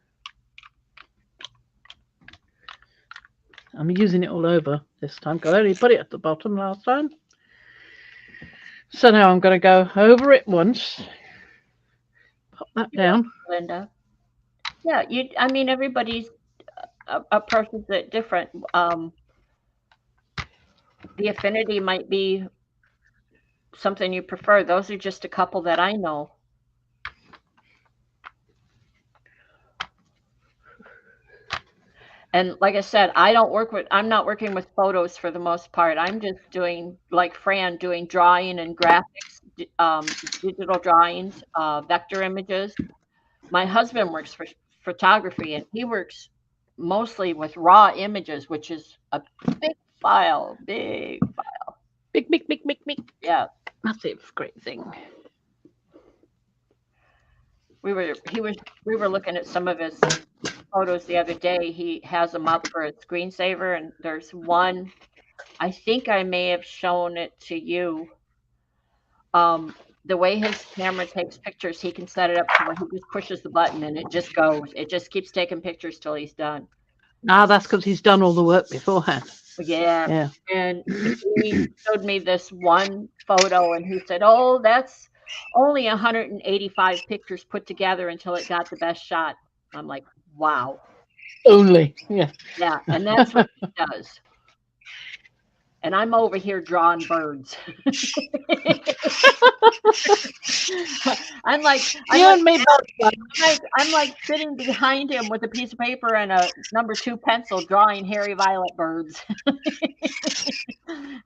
I'm using it all over this time. I only put it at the bottom last time. So now I'm going to go over it once. Pop that down. Linda. Yeah, I mean, everybody's approaches it different. The affinity might be something you prefer. Those are just a couple that I know. And like I said, I'm not working with photos for the most part. I'm just doing, like Fran, doing drawing and graphics, digital drawings, vector images. My husband works for photography and he works mostly with raw images, which is a big file. Big. Yeah. Massive, great thing. We were looking at some of his photos the other day. He has them up for a screensaver, and there's one. I think I may have shown it to you. The way his camera takes pictures, he can set it up to where he just pushes the button and it just goes. It just keeps taking pictures till he's done. Ah, that's because he's done all the work beforehand. Yeah. And he showed me this one photo, and he said, "Oh, that's only 185 pictures put together until it got the best shot." I'm like, wow. Only, yeah. Yeah, and that's what he does. And I'm over here drawing birds. I'm like sitting behind him with a piece of paper and a number 2 pencil drawing hairy violet birds.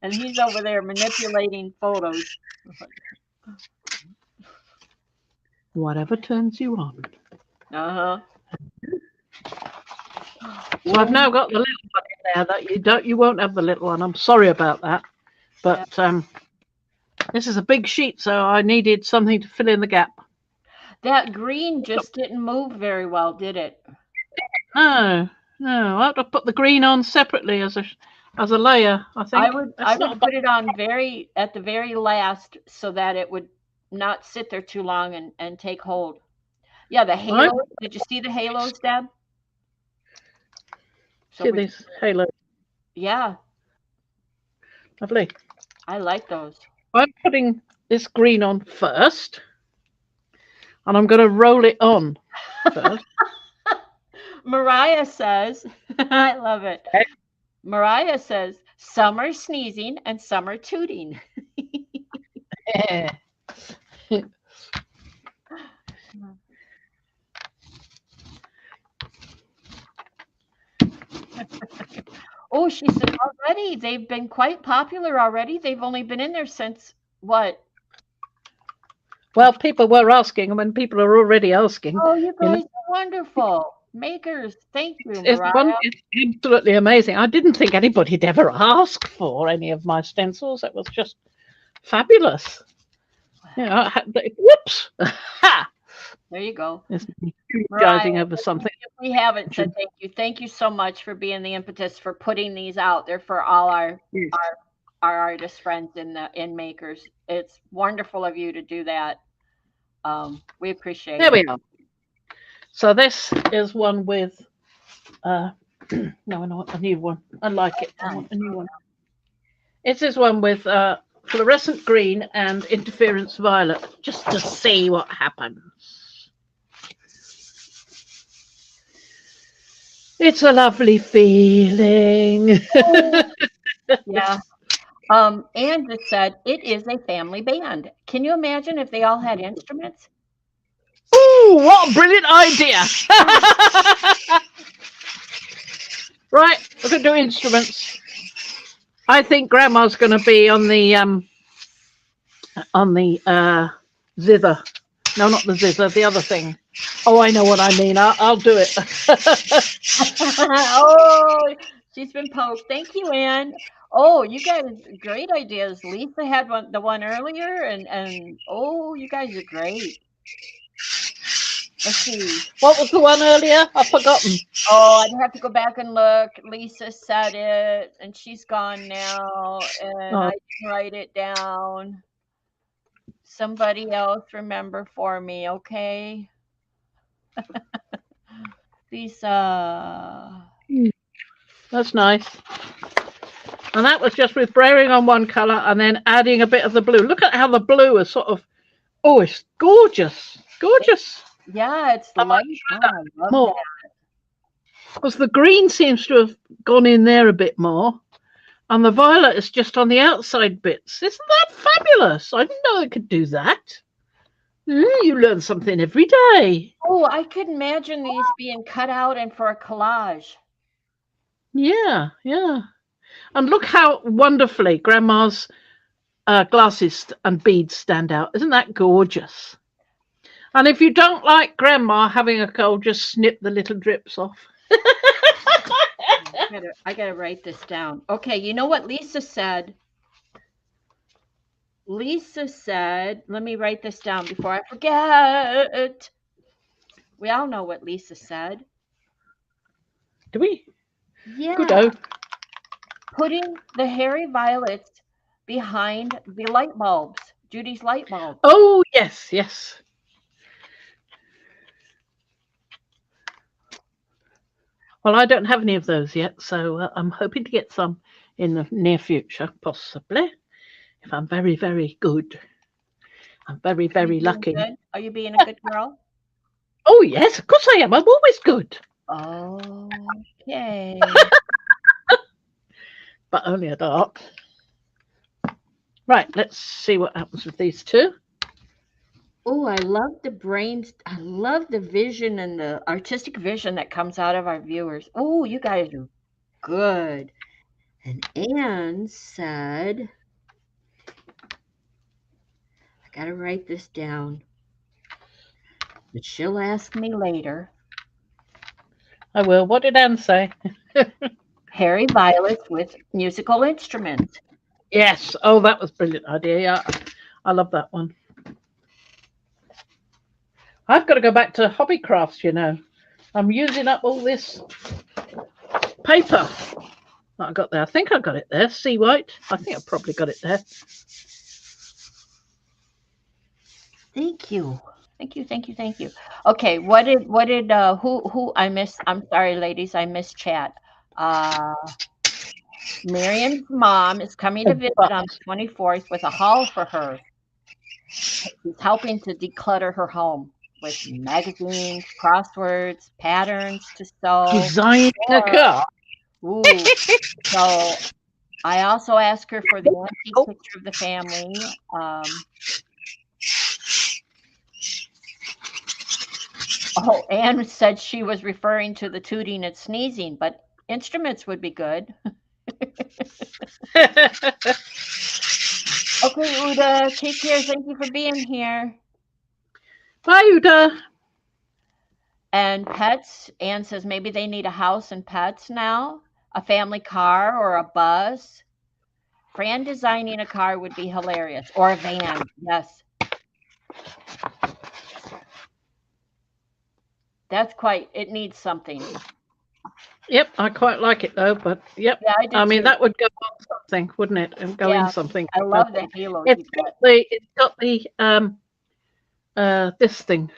And he's over there manipulating photos. Whatever turns you on. Uh-huh. So I've now got the little one in there that you won't have the little one. I'm sorry about that. But this is a big sheet, so I needed something to fill in the gap. That green just didn't move very well, did it? No. I have to put the green on separately as a layer, I think. I would put it on at the very last so that it would not sit there too long and take hold. Yeah, the Right. halos. Did you see the halos, Deb? See these halos. Yeah, Lovely. I like those. I'm putting this green on first, and I'm going to roll it on first. Mariah says, I love it. Okay. Mariah says, some are sneezing and some are tooting. Oh, she said already. They've been quite popular already. They've only been in there since what? Well, people were asking, and when people are already asking, Oh, you you know, guys are wonderful. Makers. Thank you, it's Mariah. absolutely amazing. I didn't think anybody'd ever ask for any of my stencils. It was just fabulous. Yeah, I had, whoops! Ha! There you go. It's apologizing over something. If we haven't said thank you. Thank you so much for being the impetus for putting these out there for all our artist friends in makers. It's wonderful of you to do that. We appreciate There it. we are. So this is one with no, I want a new one. I like it. I want a new one. This is one with fluorescent green and interference violet, just to see what happens. It's a lovely feeling. Yeah. Anne just said it is a family band. Can you imagine if they all had instruments? Ooh, what a brilliant idea! Right, we're going to do instruments. I think Grandma's going to be on the zither. No, not the zither, the other thing. Oh, I know what I mean. I'll do it. Oh, she's been poked. Thank you, Anne. Oh, you guys, great ideas. Lisa had the one earlier, and oh, you guys are great. Let's see. What was the one earlier? I've forgotten. Oh, I'd have to go back and look. Lisa said it, and she's gone now, and I didn't write it down. Somebody else remember for me, okay? Lisa. That's nice. And that was just with spraying on one colour and then adding a bit of the blue. Look at how the blue is sort of, oh, it's gorgeous. Gorgeous. Yeah, it's the light. Oh, I love more. that. Because the green seems to have gone in there a bit more. And the violet is just on the outside bits. Isn't that fabulous? I didn't know I could do that. You learn something every day. Oh, I could imagine these being cut out and for a collage. Yeah, yeah. And look how wonderfully Grandma's glasses and beads stand out. Isn't that gorgeous? And if you don't like Grandma having a cold, just snip the little drips off. I gotta write this down. Okay, you know what Lisa said? Lisa said, let me write this down before I forget. We all know what Lisa said. Do we? Yeah. Good-o. Putting the hairy violets behind the light bulbs, Judy's light bulb. Oh, yes, yes. Well, I don't have any of those yet, so I'm hoping to get some in the near future, possibly, if I'm very, very good. I'm very, very lucky. Good? Are you being a good girl? Oh, yes, of course I am. I'm always good. Okay. But only a dart. Right, let's see what happens with these two. Oh, I love the brains. I love the vision and the artistic vision that comes out of our viewers. Oh, you guys are good. And Anne said, I got to write this down, but she'll ask me later. I will. What did Anne say? Hairy violets with musical instruments. Yes. Oh, that was a brilliant idea. Yeah, I love that one. I've got to go back to hobby crafts, you know. I'm using up all this paper that I got there. I think I got it there. Sea white. I think I probably got it there. Thank you. Thank you, thank you, thank you. Okay, who I missed? I'm sorry, ladies, I missed chat. Uh, Miriam's mom is coming to visit on the 24th with a haul for her. She's helping to declutter her home with magazines, crosswords, patterns to sew. Designing a car. Ooh. So I also asked her for the antique picture of the family. Anne said she was referring to the tooting and sneezing, but instruments would be good. Okay, Uda, take care. Thank you for being here. Bye, Uda. And pets, Anne says maybe they need a house and pets now, a family car or a bus. Fran designing a car would be hilarious, or a van. Yes. It needs something. Yep, I quite like it though, but yep. Yeah, I do I mean, too. that would go on something, wouldn't it? And go in something. I love the halo. It's got the this thing,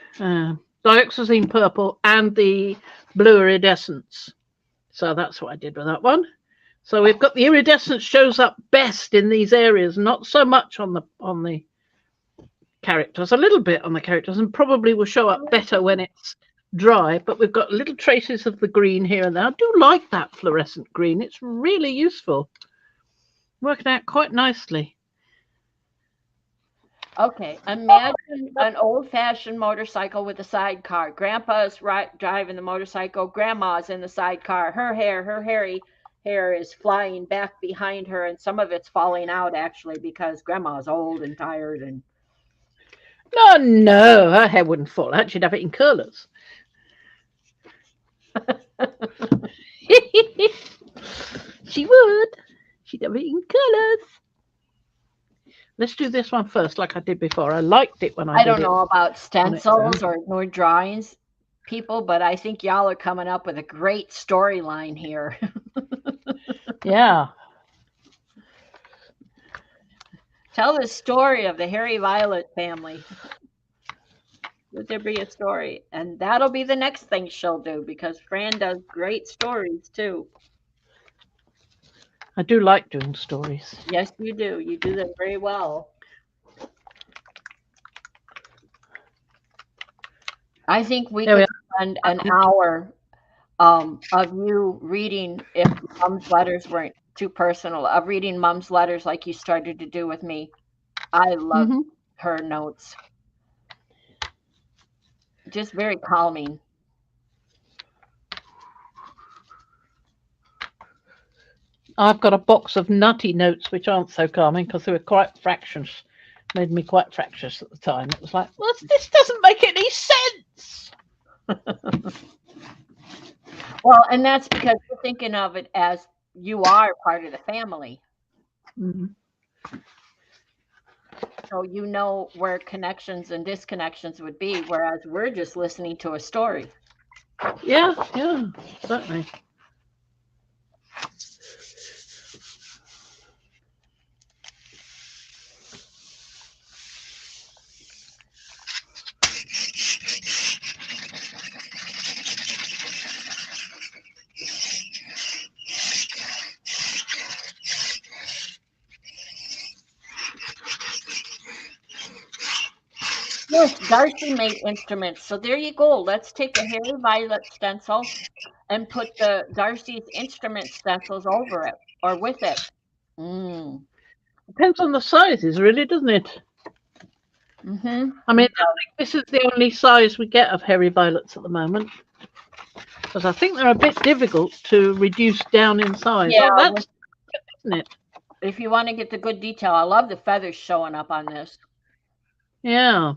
dioxazine purple and the blue iridescence. So that's what I did with that one. So we've got the iridescence shows up best in these areas, not so much on the characters, a little bit on the characters, and probably will show up better when it's dry. But we've got little traces of the green here and there. I do like that fluorescent green. It's really useful. Working out quite nicely. Okay, imagine an old-fashioned motorcycle with a sidecar. Grandpa's driving the motorcycle. Grandma's in the sidecar. Her hairy hair is flying back behind her, and some of it's falling out actually because Grandma's old and tired. And no, her hair wouldn't fall out. She'd have it in curlers. She would. She'd have it in colors. Let's do this one first, like I did before. I liked it when I don't know about stencils or drawings, people, but I think y'all are coming up with a great storyline here. Yeah. Tell the story of the Harry Violet family. Would there be a story? And that'll be the next thing she'll do because Fran does great stories too. I do like doing stories. Yes, you do. You do them very well. I think we could spend an hour of you reading, if Mom's letters weren't too personal, of reading Mom's letters like you started to do with me. I love her notes. Just very calming. I've got a box of nutty notes which aren't so calming because they were quite fractious. Made me quite fractious at the time. It was like, well, this doesn't make any sense. Well, and that's because you're thinking of it as you are part of the family. So you know where connections and disconnections would be, whereas we're just listening to a story. Yeah, certainly. Yes, Darcy made instruments. So there you go. Let's take a Harry Violet stencil and put the Darcy's instrument stencils over it or with it. Depends on the sizes, really, doesn't it? I mean, I think this is the only size we get of Harry Violets at the moment. Because I think they're a bit difficult to reduce down in size. Yeah, that's isn't it? If you want to get the good detail, I love the feathers showing up on this. Yeah.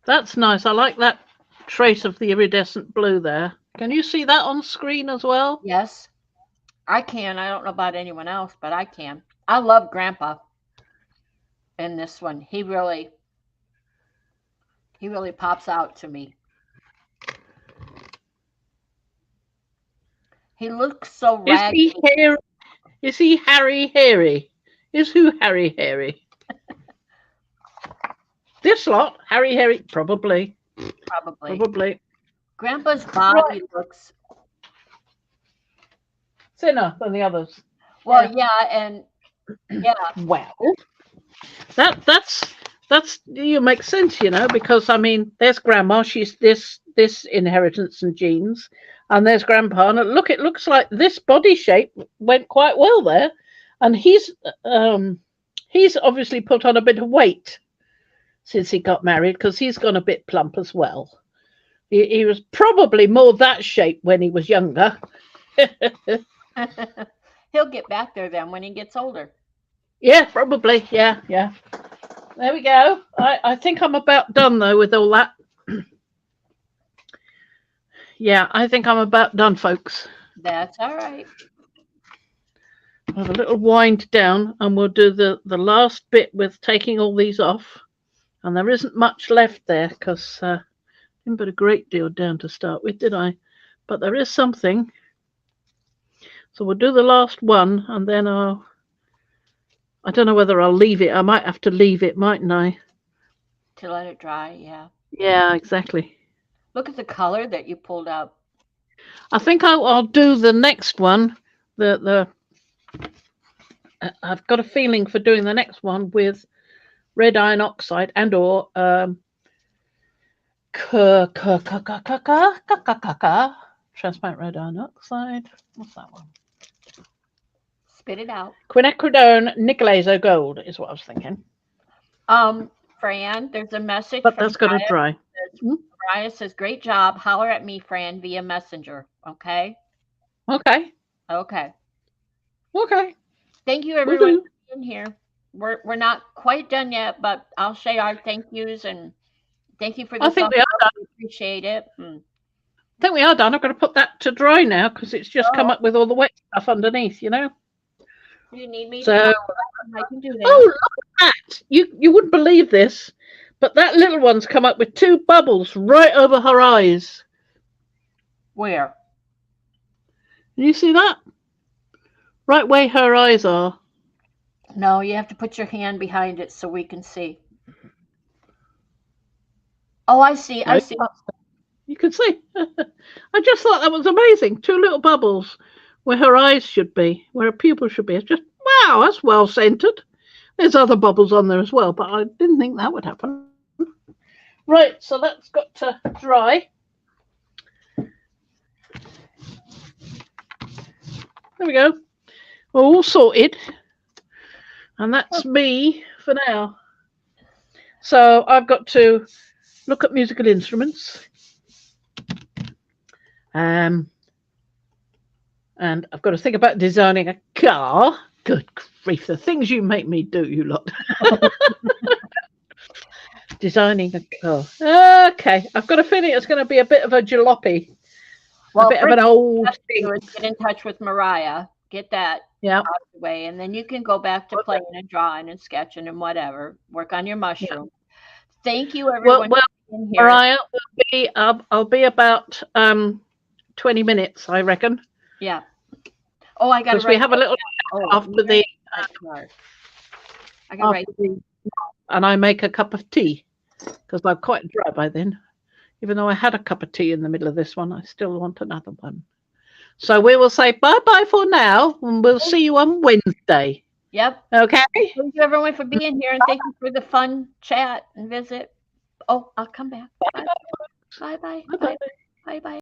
That's nice. I like that trace of the iridescent blue there. Can you see that on screen as well? Yes, I can. I don't know about anyone else, but I can. I love Grandpa in this one. He really pops out to me. He looks so raggedy. Is he Harry Hairy? Is who Harry Hairy? This lot, Harry Hairy, probably. Probably. Grandpa's body looks thinner than the others. well, and Well, that's you make sense, because I mean, there's Grandma. She's this inheritance and genes, and there's Grandpa. And look, it looks like this body shape went quite well there, and he's obviously put on a bit of weight since he got married because he's gone a bit plump as well. He was probably more that shape when he was younger. he'll get back there then when he gets older. Yeah, probably. Yeah. There we go. I think I'm about done though with all that. Yeah, I think I'm about done, folks. That's all right. I'll have a little wind down and we'll do the last bit with taking all these off. And there isn't much left there because I didn't put a great deal down to start with, did I? But there is something. So we'll do the last one and then I don't know whether I'll leave it. I might have to leave it, mightn't I? To let it dry, yeah. Yeah, exactly. Look at the color that you pulled up. I think I'll do the next one. I've got a feeling for doing the next one with red iron oxide and or transparent red iron oxide. What's that one? Spit it out. Quinacridone nickel gold is what I was thinking. Fran, there's a message. But that's got to dry. Mariah says, "Great job. Holler at me, Fran, via Messenger." Okay. Okay. Thank you, everyone, for being here. We're not quite done yet, but I'll say our thank yous and thank you for the support. We appreciate it. I think we are done. I've got to put that to dry now because it's just come up with all the wet stuff underneath, You need me so, I can do that. Oh, look at that. You wouldn't believe this, but that little one's come up with 2 bubbles right over her eyes. Where? Can you see that? Right where her eyes are. No, you have to put your hand behind it so we can see. Oh, I see. I see. You can see. I just thought that was amazing. 2 little bubbles where her eyes should be, where her pupil should be. It's just, wow, that's well centered. There's other bubbles on there as well, but I didn't think that would happen. Right, so that's got to dry. There we go. We're all sorted. And that's me for now. So I've got to look at musical instruments. And I've got to think about designing a car. Good grief, the things you make me do, you lot. Designing a car. Okay, I've got a feeling it's going to be a bit of a jalopy. Well, a bit of an old thing. Get in touch with Mariah. Get that out of the way. And then you can go back to playing and drawing and sketching and whatever. Work on your mushroom. Thank you, everyone. Well, for being here. Mariah, I'll be about 20 minutes, I reckon. Yeah. Oh, I got to write. We have a little after the I got right. And I make a cup of tea because I'm quite dry by then. Even though I had a cup of tea in the middle of this one, I still want another one. So we will say bye-bye for now, and we'll see you on Wednesday. Yep. Okay. Thank you, everyone, for being here, and thank you for the fun chat and visit. Oh, I'll come back. Bye-bye. Bye-bye. Bye-bye. Bye-bye.